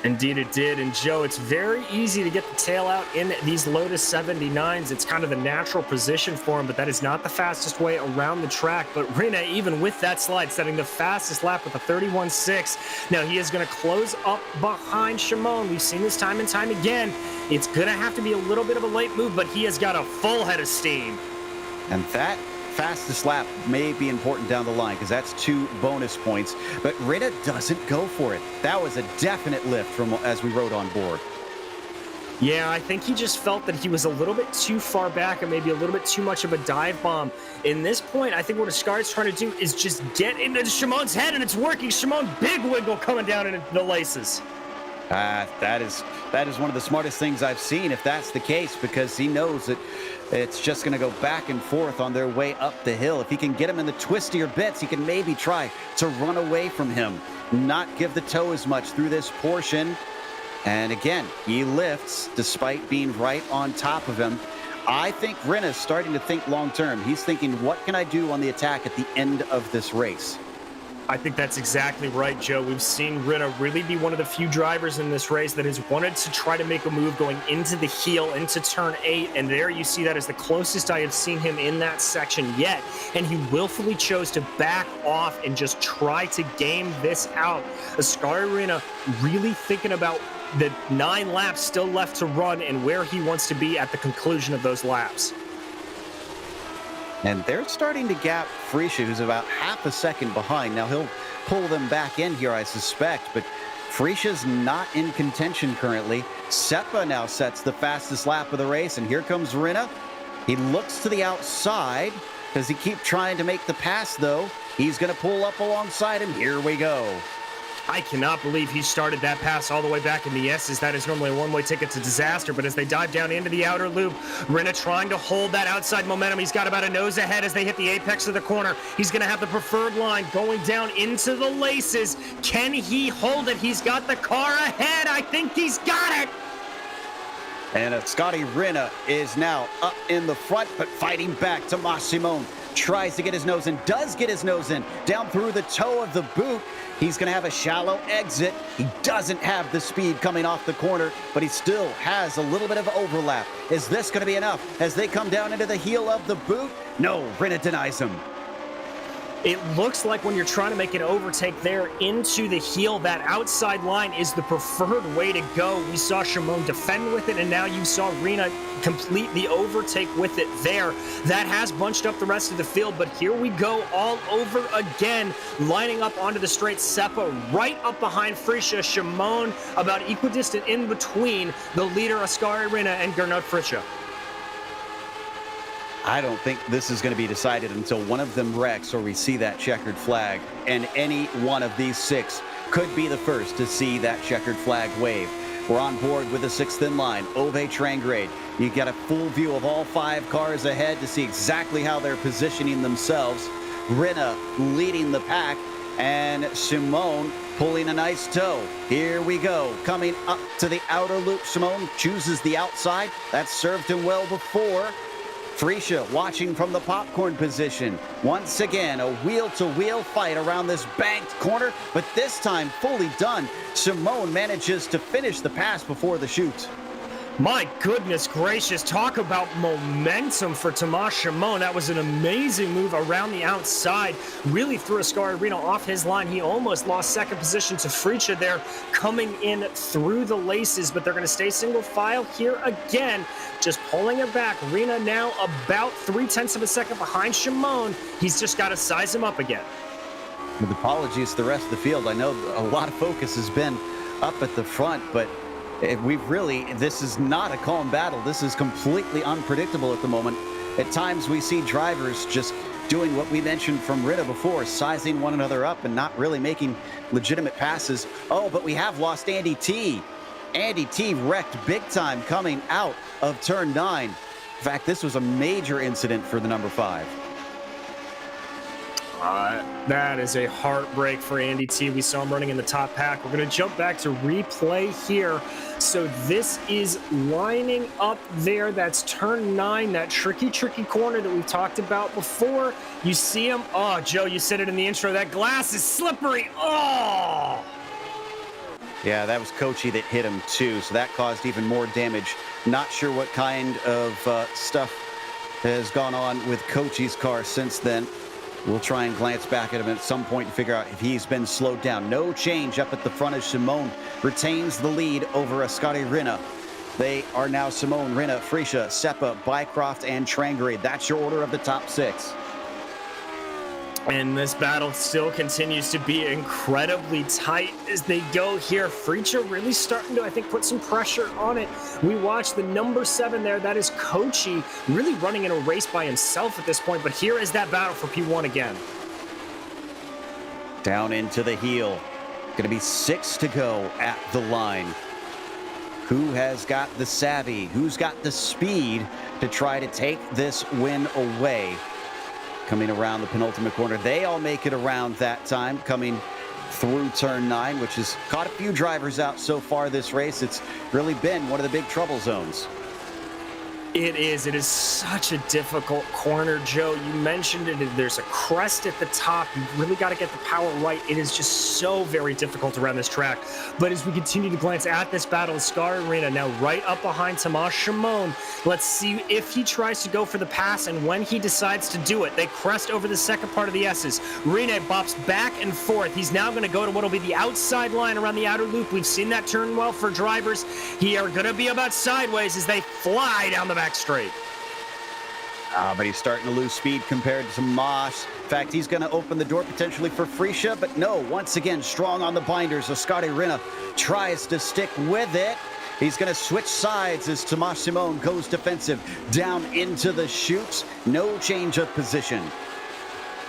Indeed it did. And Joe, it's very easy to get the tail out in these Lotus 79s. It's kind of the natural position for him, but that is not the fastest way around the track. But Rinna, even with that slide, setting the fastest lap with a 31.6. Now he is going to close up behind Shimon. We've seen this time and time again. It's going to have to be a little bit of a late move, but he has got a full head of steam. And that fastest lap may be important down the line, because that's 2 bonus points, but Rinna doesn't go for it. That was a definite lift from as we rode on board. Yeah, I think he just felt that he was a little bit too far back and maybe a little bit too much of a dive bomb. In this point, I think what Ascari's trying to do is just get into Shimon's head, and it's working. Shimon, big wiggle coming down into the laces. That is one of the smartest things I've seen, if that's the case, because he knows that it's just going to go back and forth on their way up the hill. If he can get him in the twistier bits, he can maybe try to run away from him, not give the toe as much through this portion. And again, he lifts despite being right on top of him. I think Rinna's starting to think long term. He's thinking, what can I do on the attack at the end of this race? I think that's exactly right, Joe. We've seen Rinna really be one of the few drivers in this race that has wanted to try to make a move going into the heel, into turn 8, and there you see that is the closest I have seen him in that section yet, and he willfully chose to back off and just try to game this out. Ascari Rinna really thinking about the 9 laps still left to run and where he wants to be at the conclusion of those laps. And they're starting to gap Freesia, who's about half a second behind. Now he'll pull them back in here, I suspect, but Freesia's not in contention currently. Seppa now sets the fastest lap of the race, and here comes Rinna. He looks to the outside. Does he keep trying to make the pass, though? He's going to pull up alongside him. Here we go. I cannot believe he started that pass all the way back in the S's. That is normally a one-way ticket to disaster, but as they dive down into the outer loop, Rinna trying to hold that outside momentum. He's got about a nose ahead as they hit the apex of the corner. He's going to have the preferred line going down into the laces. Can he hold it? He's got the car ahead. I think he's got it. And Scotty Rinna is now up in the front, but fighting back. Tomas Simon tries to get his nose in, does get his nose in, down through the toe of the boot. He's going to have a shallow exit. He doesn't have the speed coming off the corner, but he still has a little bit of overlap. Is this going to be enough as they come down into the heel of the boot? No, Rinna denies him. It looks like when you're trying to make an overtake there into the heel, that outside line is the preferred way to go. We saw Shimon defend with it, and now you saw Rinna complete the overtake with it there. That has bunched up the rest of the field, but here we go all over again, lining up onto the straight. Seppa right up behind Freesia. Shimon about equidistant in between the leader, Ascari Rinna, and Gernot Freesia. I don't think this is going to be decided until one of them wrecks or we see that checkered flag. And any one of these 6 could be the first to see that checkered flag wave. We're on board with the 6th in line, Ove Trangrade. You get a full view of all 5 cars ahead to see exactly how they're positioning themselves. Rinna leading the pack, and Simone pulling a nice toe. Here we go. Coming up to the outer loop, Simone chooses the outside. That's served him well before. Freesia watching from the popcorn position. Once again, a wheel-to-wheel fight around this banked corner, but this time fully done. Simone manages to finish the pass before the chute. My goodness gracious, talk about momentum for Tomas Shimon. That was an amazing move around the outside. Really threw Ascari Rinna off his line. He almost lost second position to Freesia there, coming in through the laces, but they're going to stay single file here again. Just pulling it back. Rinna now about 0.3 of a second behind Shimon. He's just got to size him up again. With apologies to the rest of the field, I know a lot of focus has been up at the front, but this is not a calm battle. This is completely unpredictable at the moment. At times we see drivers just doing what we mentioned from Rita before, sizing one another up and not really making legitimate passes. Oh, but we have lost Andy T. Andy T wrecked big time coming out of turn 9. In fact, this was a major incident for the number 5. That is a heartbreak for Andy T. We saw him running in the top pack. We're going to jump back to replay here. So this is lining up there. That's turn 9, that tricky corner that we've talked about before. You see him. Oh, Joe, you said it in the intro. That glass is slippery. Oh! Yeah, that was Kochi that hit him too, so that caused even more damage. Not sure what kind of stuff has gone on with Kochi's car since then. We'll try and glance back at him at some point to figure out if he's been slowed down. No change up at the front as Simone retains the lead over Ascari Rinna. They are now Simone, Rinna, Frecia, Seppa, Bycroft, and Trangrade. That's your order of the top 6. And this battle still continues to be incredibly tight as they go here. Frecia really starting to, I think, put some pressure on it. We watch the number 7 there. That is Kochi, really running in a race by himself at this point. But here is that battle for P1 again. Down into the heel. Going to be 6 to go at the line. Who has got the savvy? Who's got the speed to try to take this win away? Coming around the penultimate corner. They all make it around that time, coming through turn 9, which has caught a few drivers out so far this race. It's really been one of the big trouble zones. It is such a difficult corner, Joe. You mentioned it. There's a crest at the top. You really got to get the power right. It is just so very difficult around this track. But as we continue to glance at this battle, Scar Arena now right up behind Tomas Shimon. Let's see if he tries to go for the pass and when he decides to do it. They crest over the second part of the S's. Rene bops back and forth. He's now going to go to what will be the outside line around the outer loop. We've seen that turn well for drivers. He are going to be about sideways as they fly down the back straight. But he's starting to lose speed compared to Moss. In fact, he's going to open the door potentially for Frecia, but no, once again, strong on the binders. Ascari Rinna tries to stick with it. He's going to switch sides as Tomas Simone goes defensive down into the chutes. No change of position.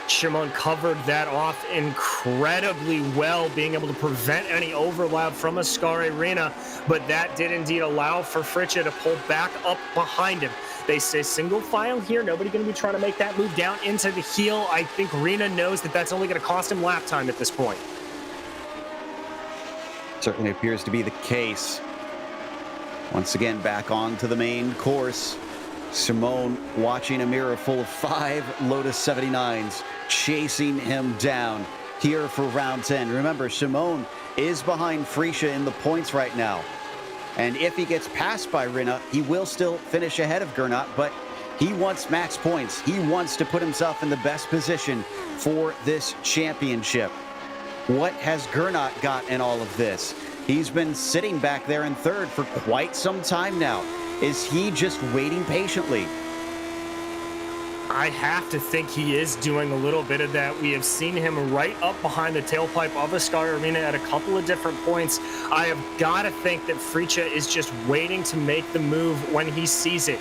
Shimon covered that off incredibly well, being able to prevent any overlap from Ascari Rinna, but that did indeed allow for Frecia to pull back up behind him. They say single file here. Nobody going to be trying to make that move down into the heel. I think Rinna knows that that's only going to cost him lap time at this point. Certainly appears to be the case. Once again, back onto the main course. Simone watching a mirror full of 5 Lotus 79s chasing him down here for round 10. Remember, Simone is behind Frecia in the points right now. And if he gets passed by Rinna, he will still finish ahead of Gernot, but he wants max points. He wants to put himself in the best position for this championship. What has Gernot got in all of this? He's been sitting back there in third for quite some time now. Is he just waiting patiently? I have to think he is doing a little bit of that. We have seen him right up behind the tailpipe of Ascari Rinna at a couple of different points. I have got to think that Frecia is just waiting to make the move when he sees it.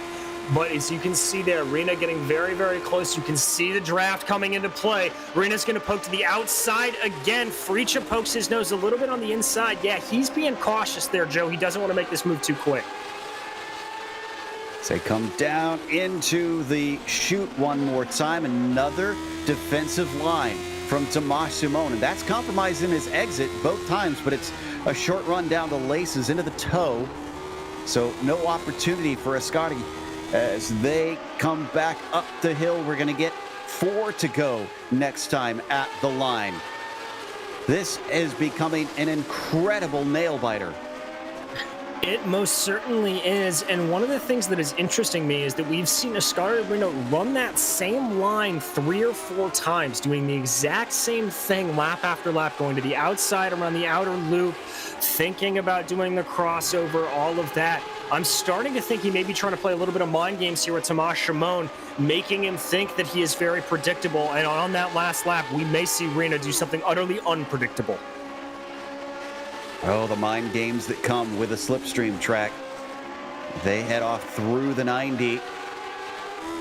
But as you can see there, Rinna getting very, very close. You can see the draft coming into play. Rinna's going to poke to the outside again. Frecia pokes his nose a little bit on the inside. Yeah, he's being cautious there, Joe. He doesn't want to make this move too quick. They come down into the chute one more time. Another defensive line from Tomas Simone. And that's compromising his exit both times, but it's a short run down the laces into the toe. So no opportunity for Ascari as they come back up the hill. We're going to get 4 to go next time at the line. This is becoming an incredible nail-biter. It most certainly is, and one of the things that is interesting me is that we've seen Ascari Rinna run that same line 3 or 4 times, doing the exact same thing lap after lap, going to the outside around the outer loop, thinking about doing the crossover, all of that. I'm starting to think he may be trying to play a little bit of mind games here with Tomas Shimon, making him think that he is very predictable, and on that last lap, we may see Rinna do something utterly unpredictable. Oh, the mind games that come with a slipstream track. They head off through the 90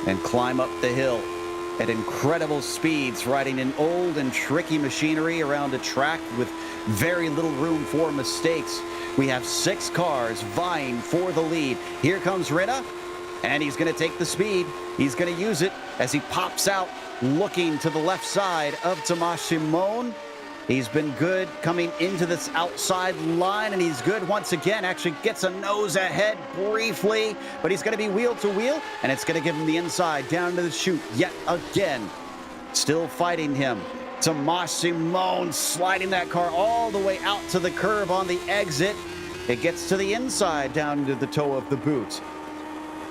and climb up the hill. at incredible speeds, riding an old and tricky machinery around a track with very little room for mistakes. We have 6 cars vying for the lead. Here comes Rinna, and he's going to take the speed. He's going to use it as he pops out, looking to the left side of Tomasz Simon. He's been good coming into this outside line, and he's good once again. Actually gets a nose ahead briefly, but he's going to be wheel to wheel, and it's going to give him the inside down to the chute yet again. Still fighting him. Tomasz Simon sliding that car all the way out to the curb on the exit. It gets to the inside down to the toe of the boot.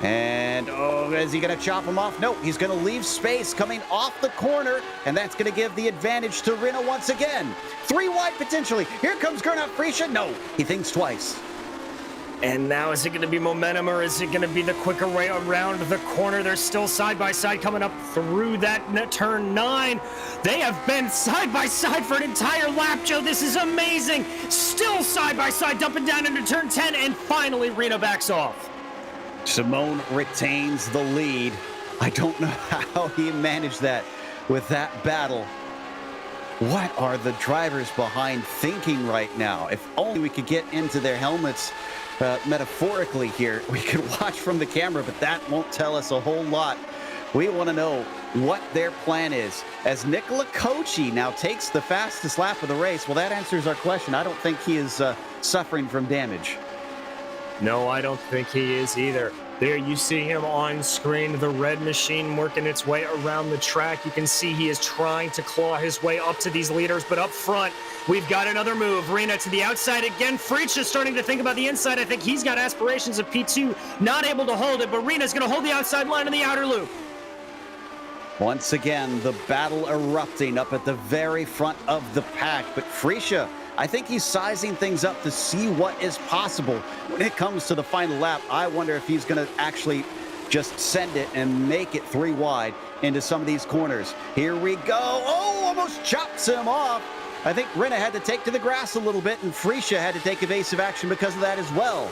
And, oh, is he going to chop him off? No, he's going to leave space coming off the corner, and that's going to give the advantage to Rinna once again. 3 wide potentially. Here comes Gernot Frische. No, he thinks twice. And now is it going to be momentum, or is it going to be the quicker way around the corner? They're still side by side coming up through that turn 9. They have been side by side for an entire lap, Joe. This is amazing. Still side by side, dumping down into turn 10, and finally Rinna backs off. Simone retains the lead. I don't know how he managed that with that battle. What are the drivers behind thinking right now? If only we could get into their helmets metaphorically here. We could watch from the camera, but that won't tell us a whole lot. We want to know what their plan is. As Nicola Cocci now takes the fastest lap of the race, well, that answers our question. I don't think he is suffering from damage. No, I don't think he is either. There you see him on screen, the red machine working its way around the track. You can see he is trying to claw his way up to these leaders, but up front, we've got another move. Rinna to the outside again. Fritsch is starting to think about the inside. I think he's got aspirations of P2, not able to hold it, but Rinna's going to hold the outside line in the outer loop. Once again, the battle erupting up at the very front of the pack, but Frische, I think he's sizing things up to see what is possible when it comes to the final lap. I wonder if he's going to actually just send it and make it 3 wide into some of these corners. Here we go. Oh, almost chops him off. I think Rinna had to take to the grass a little bit, and Frische had to take evasive action because of that as well.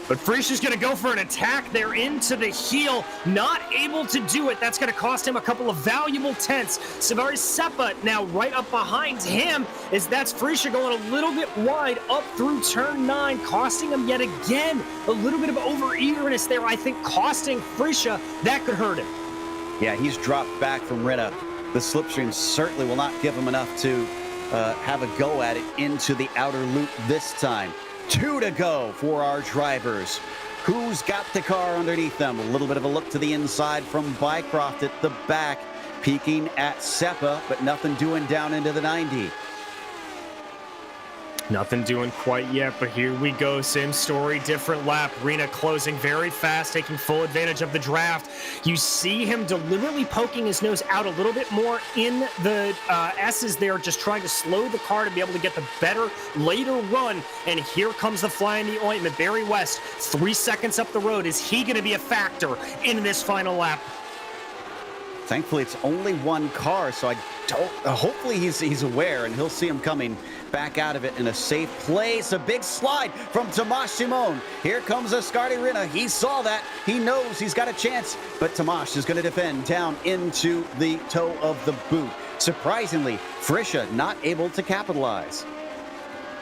But Frisch is going to go for an attack there into the heel. Not able to do it. That's going to cost him a couple of valuable tenths. Savari Seppa now right up behind him, as that's Frisch going a little bit wide up through turn 9, costing him yet again a little bit of over-eagerness there. I think costing Frisch, that could hurt him. Yeah, he's dropped back from Rinna. The slipstream certainly will not give him enough to have a go at it into the outer loop this time. 2 to go for our drivers. Who's got the car underneath them? A little bit of a look to the inside from Bycroft at the back, peeking at Seppa, but nothing doing down into the 90. Nothing doing quite yet, but here we go. Same story, different lap. Rinna closing very fast, taking full advantage of the draft. You see him deliberately poking his nose out a little bit more in the S's there, just trying to slow the car to be able to get the better later run. And here comes the fly in the ointment. Barry West, 3 seconds up the road. Is he going to be a factor in this final lap? Thankfully, it's only 1 car, so I don't. Hopefully, he's aware, and he'll see him coming back out of it in a safe place. A big slide from Tomasz Simon. Here comes Ascardi Rinna. He saw that. He knows he's got a chance, but Tomasz is going to defend down into the toe of the boot. Surprisingly, Frische not able to capitalize.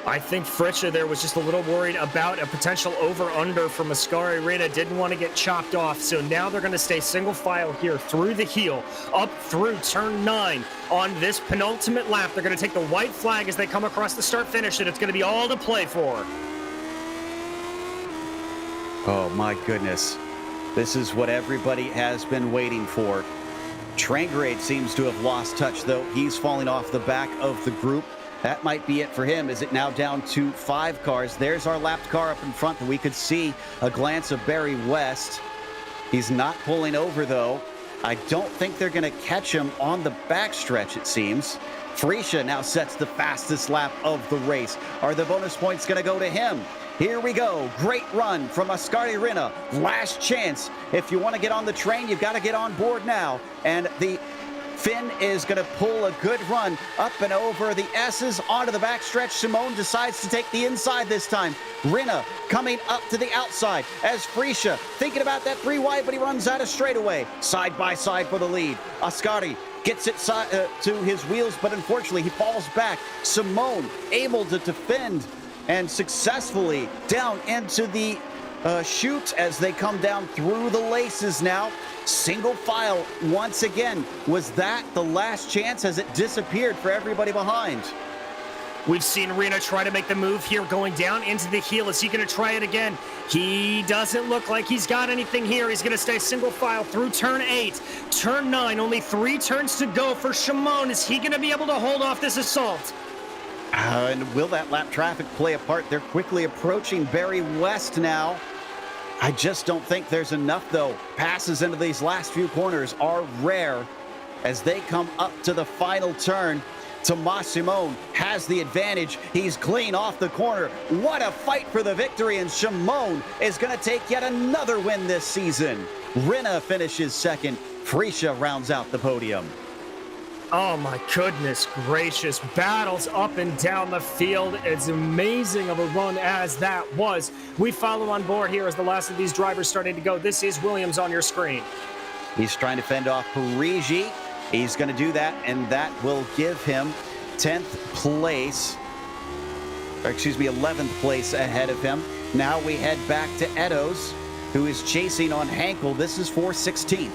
I think Fritsch there was just a little worried about a potential over-under from Ascari Rinna. Didn't want to get chopped off, so now they're going to stay single file here through the heel, up through turn 9 on this penultimate lap. They're going to take the white flag as they come across the start-finish, and it's going to be all to play for. Oh, my goodness. This is what everybody has been waiting for. Trangrade seems to have lost touch, though. He's falling off the back of the group. That might be it for him. Is it now down to 5 cars? There's our lapped car up in front that we could see a glance of Barry West. He's not pulling over, though. I don't think they're going to catch him on the backstretch, it seems. Frische now sets the fastest lap of the race. Are the bonus points going to go to him? Here we go. Great run from Ascari Rinna. Last chance. If you want to get on the train, you've got to get on board now. And the Finn is going to pull a good run up and over the S's onto the backstretch. Simone decides to take the inside this time. Rinna coming up to the outside as Friscia thinking about that 3 wide, but he runs out of straightaway. Side by side for the lead. Ascari gets it to his wheels, but unfortunately he falls back. Simone able to defend and successfully down into the chute as they come down through the laces now. Single file once again. Was that the last chance? Has it disappeared for everybody behind? We've seen Rinna try to make the move here, going down into the heel. Is he going to try it again? He doesn't look like he's got anything here. He's going to stay single file through turn 8. Turn 9, only 3 turns to go for Shimon. Is he going to be able to hold off this assault? And will that lap traffic play a part? They're quickly approaching Barry West now. I just don't think there's enough, though. Passes into these last few corners are rare as they come up to the final turn. Tomas Simone has the advantage. He's clean off the corner. What a fight for the victory, and Simone is going to take yet another win this season. Rinna finishes second. Friscia rounds out the podium. Oh my goodness gracious. Battles up and down the field. As amazing of a run as that was. We follow on board here as the last of these drivers starting to go. This is Williams on your screen. He's trying to fend off Parigi. He's going to do that, and that will give him 10th place. Or excuse me, 11th place ahead of him. Now we head back to Edos, who is chasing on Hankel. This is for 16th.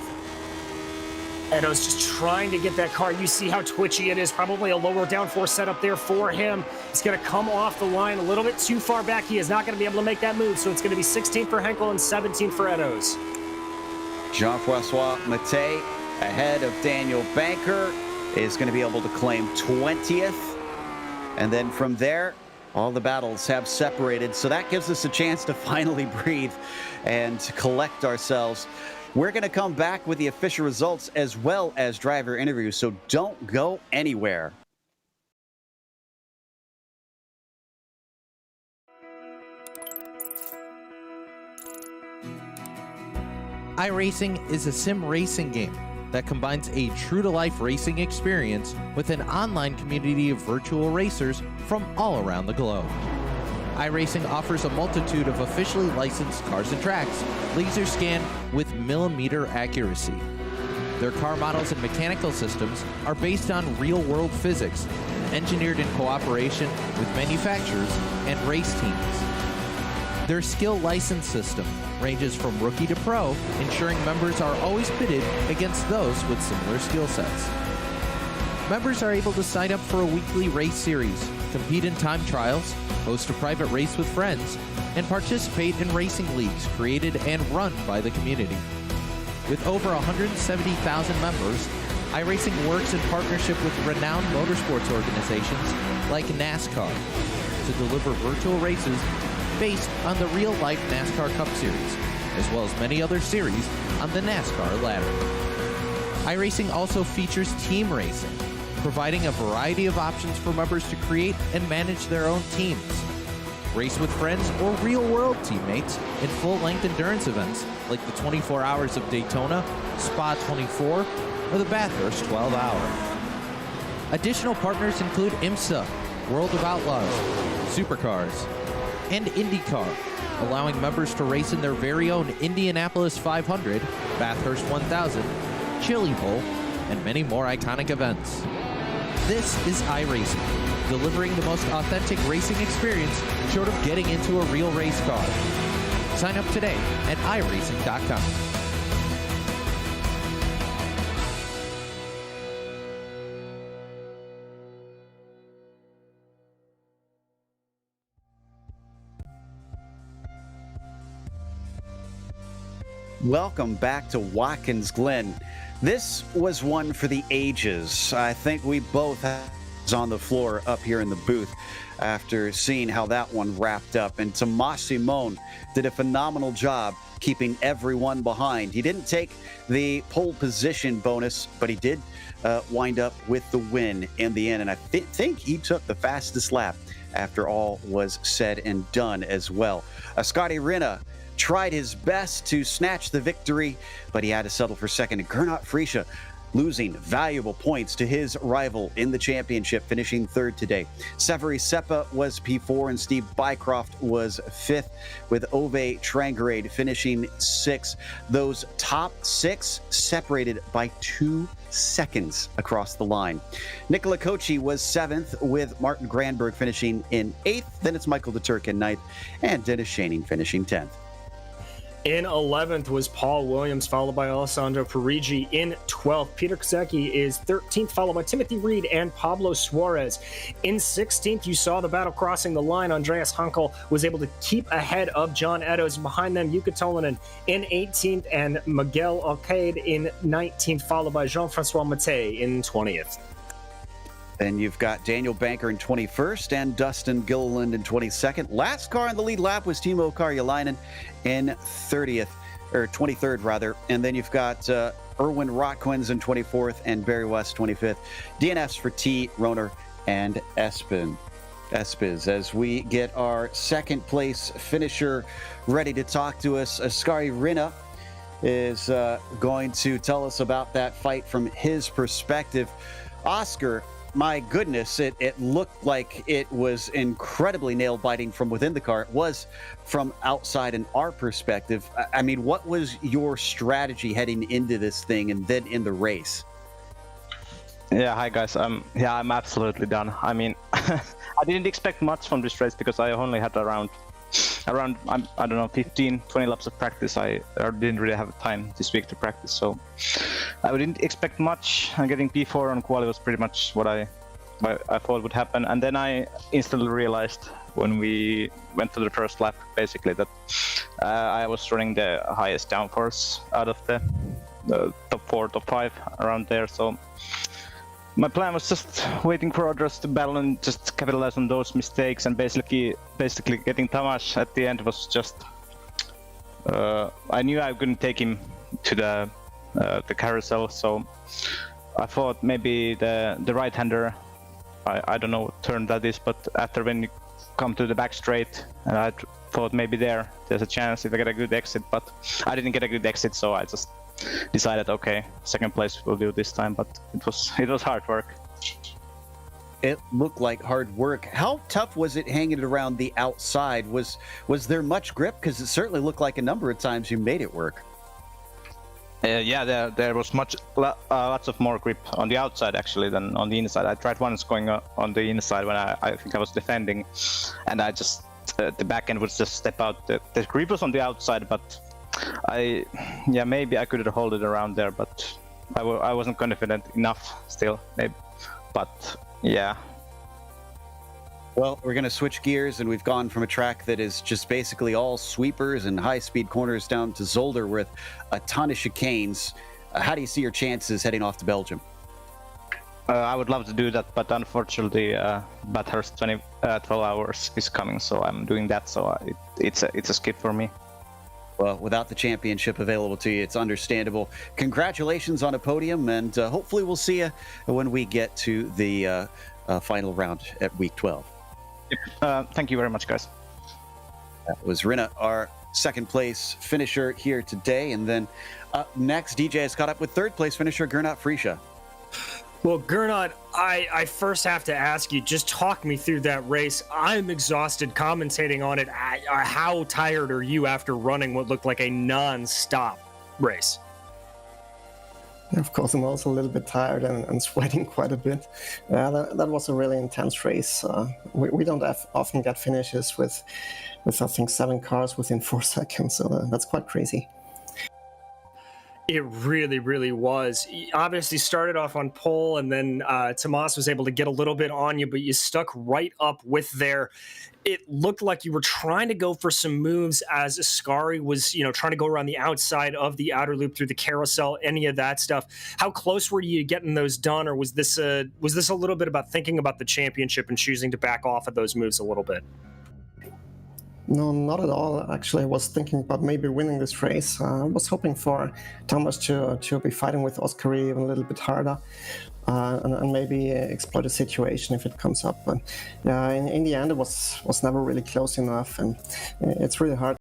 Edo's just trying to get that car. You see how twitchy it is. Probably a lower downforce setup there for him. He's going to come off the line a little bit too far back. He is not going to be able to make that move. So it's going to be 16th for Henkel and 17th for Edos. Jean-Francois Mattei ahead of Daniel Banker is going to be able to claim 20th. And then from there, all the battles have separated. So that gives us a chance to finally breathe and collect ourselves. We're going to come back with the official results as well as driver interviews, so don't go anywhere. iRacing is a sim racing game that combines a true-to-life racing experience with an online community of virtual racers from all around the globe. iRacing offers a multitude of officially licensed cars and tracks, laser scanned with millimeter accuracy. Their car models and mechanical systems are based on real-world physics, engineered in cooperation with manufacturers and race teams. Their skill license system ranges from rookie to pro, ensuring members are always pitted against those with similar skill sets. Members are able to sign up for a weekly race series, compete in time trials, host a private race with friends, and participate in racing leagues created and run by the community. With over 170,000 members, iRacing works in partnership with renowned motorsports organizations like NASCAR to deliver virtual races based on the real-life NASCAR Cup Series, as well as many other series on the NASCAR ladder. iRacing also features team racing, providing a variety of options for members to create and manage their own teams. Race with friends or real-world teammates in full-length endurance events like the 24 Hours of Daytona, Spa 24, or the Bathurst 12-Hour. Additional partners include IMSA, World of Outlaws, Supercars, and IndyCar, allowing members to race in their very own Indianapolis 500, Bathurst 1000, Chili Bowl, and many more iconic events. This is iRacing, delivering the most authentic racing experience short of getting into a real race car. Sign up today at iRacing.com. Welcome back to Watkins Glen. This was one for the ages. I think we both was on the floor up here in the booth after seeing how that one wrapped up. And Tomas Simone did a phenomenal job keeping everyone behind. He didn't take the pole position bonus, but he did wind up with the win in the end. And I think he took the fastest lap after all was said and done as well. Scotty Rinna tried his best to snatch the victory, but he had to settle for second. And Gernot Friscia losing valuable points to his rival in the championship, finishing third today. Severi Seppa was P4 and Steve Bycroft was fifth, with Ove Trangerade finishing sixth. Those top six separated by 2 seconds across the line. Nicola Kochi was seventh, with Martin Granberg finishing in eighth. Then it's Michael DeTurk in ninth, and Dennis Shaning finishing 10th. In 11th was Paul Williams, followed by Alessandro Parigi in 12th. Peter Kozecki is 13th, followed by Timothy Reed and Pablo Suarez. In 16th, you saw the battle crossing the line. Andreas Hunkel was able to keep ahead of John Eddowes. Behind them, Jukka Tolinen in 18th and Miguel Alcaide in 19th, followed by Jean-Francois Mattei in 20th. Then you've got Daniel Banker in 21st and Dustin Gilliland in 22nd. Last car in the lead lap was Timo Karjalainen in 23rd rather. And then you've got Erwin Rotkins in 24th and Barry West 25th. DNFs for T, Roner, and Espiz. As we get our second place finisher ready to talk to us, Askari Rinna is going to tell us about that fight from his perspective. Oscar, my goodness, it looked like it was incredibly nail-biting from within the car. It was from outside in our perspective. I mean, what was your strategy heading into this thing and then in the race? Yeah, hi guys. I'm absolutely done. I mean, I didn't expect much from this race because I only had around I don't know, 15, 20 laps of practice. I didn't really have time this week to practice, so I didn't expect much. And getting P4 on quali was pretty much what I thought would happen. And then I instantly realized when we went to the first lap, basically, that I was running the highest downforce out of the top 4, top 5 around there. So my plan was just waiting for others to battle and just capitalize on those mistakes, and basically getting Tamas at the end was just I knew I couldn't take him to the carousel, so I thought maybe the right-hander, I don't know what turn that is, but after when you come to the back straight, and I thought maybe there's a chance if I get a good exit, but I didn't get a good exit, so I just decided, okay, second place will do this time, but it was hard work. It looked like hard work. How tough was it hanging around the outside? Was there much grip? Because it certainly looked like a number of times you made it work. Yeah, there was lots of more grip on the outside actually than on the inside. I tried once going on the inside when I think I was defending, and I just the back end would just step out. The grip was on the outside, but maybe I could hold it around there, but I wasn't confident enough still, maybe. But yeah. Well, we're going to switch gears, and we've gone from a track that is just basically all sweepers and high-speed corners down to Zolder with a ton of chicanes. How do you see your chances heading off to Belgium? I would love to do that, but unfortunately, Bathurst 12 hours is coming, so I'm doing that. So it's a skip for me. Well, without the championship available to you, it's understandable. Congratulations on a podium, and hopefully we'll see you when we get to the final round at week 12. Thank you very much, guys. That was Rinna, our second place finisher here today. And then up next, DJ has caught up with third place finisher Gernot Friesche. Well, Gernot, I first have to ask you, just talk me through that race. I'm exhausted commentating on it. How tired are you after running what looked like a non-stop race? Of course, I'm also a little bit tired and sweating quite a bit. That was a really intense race. We don't often get finishes with I think 7 cars within 4 seconds, so that's quite crazy. It really, really was. You obviously started off on pole, and then Tomas was able to get a little bit on you, but you stuck right up with there. It looked like you were trying to go for some moves as Askari was, trying to go around the outside of the outer loop through the carousel, any of that stuff. How close were you to getting those done, or was this a little bit about thinking about the championship and choosing to back off of those moves a little bit? No, not at all. Actually, I was thinking about maybe winning this race. I was hoping for Thomas to be fighting with Oskari even a little bit harder, and maybe exploit the situation if it comes up. But in the end, it was never really close enough, and it's really hard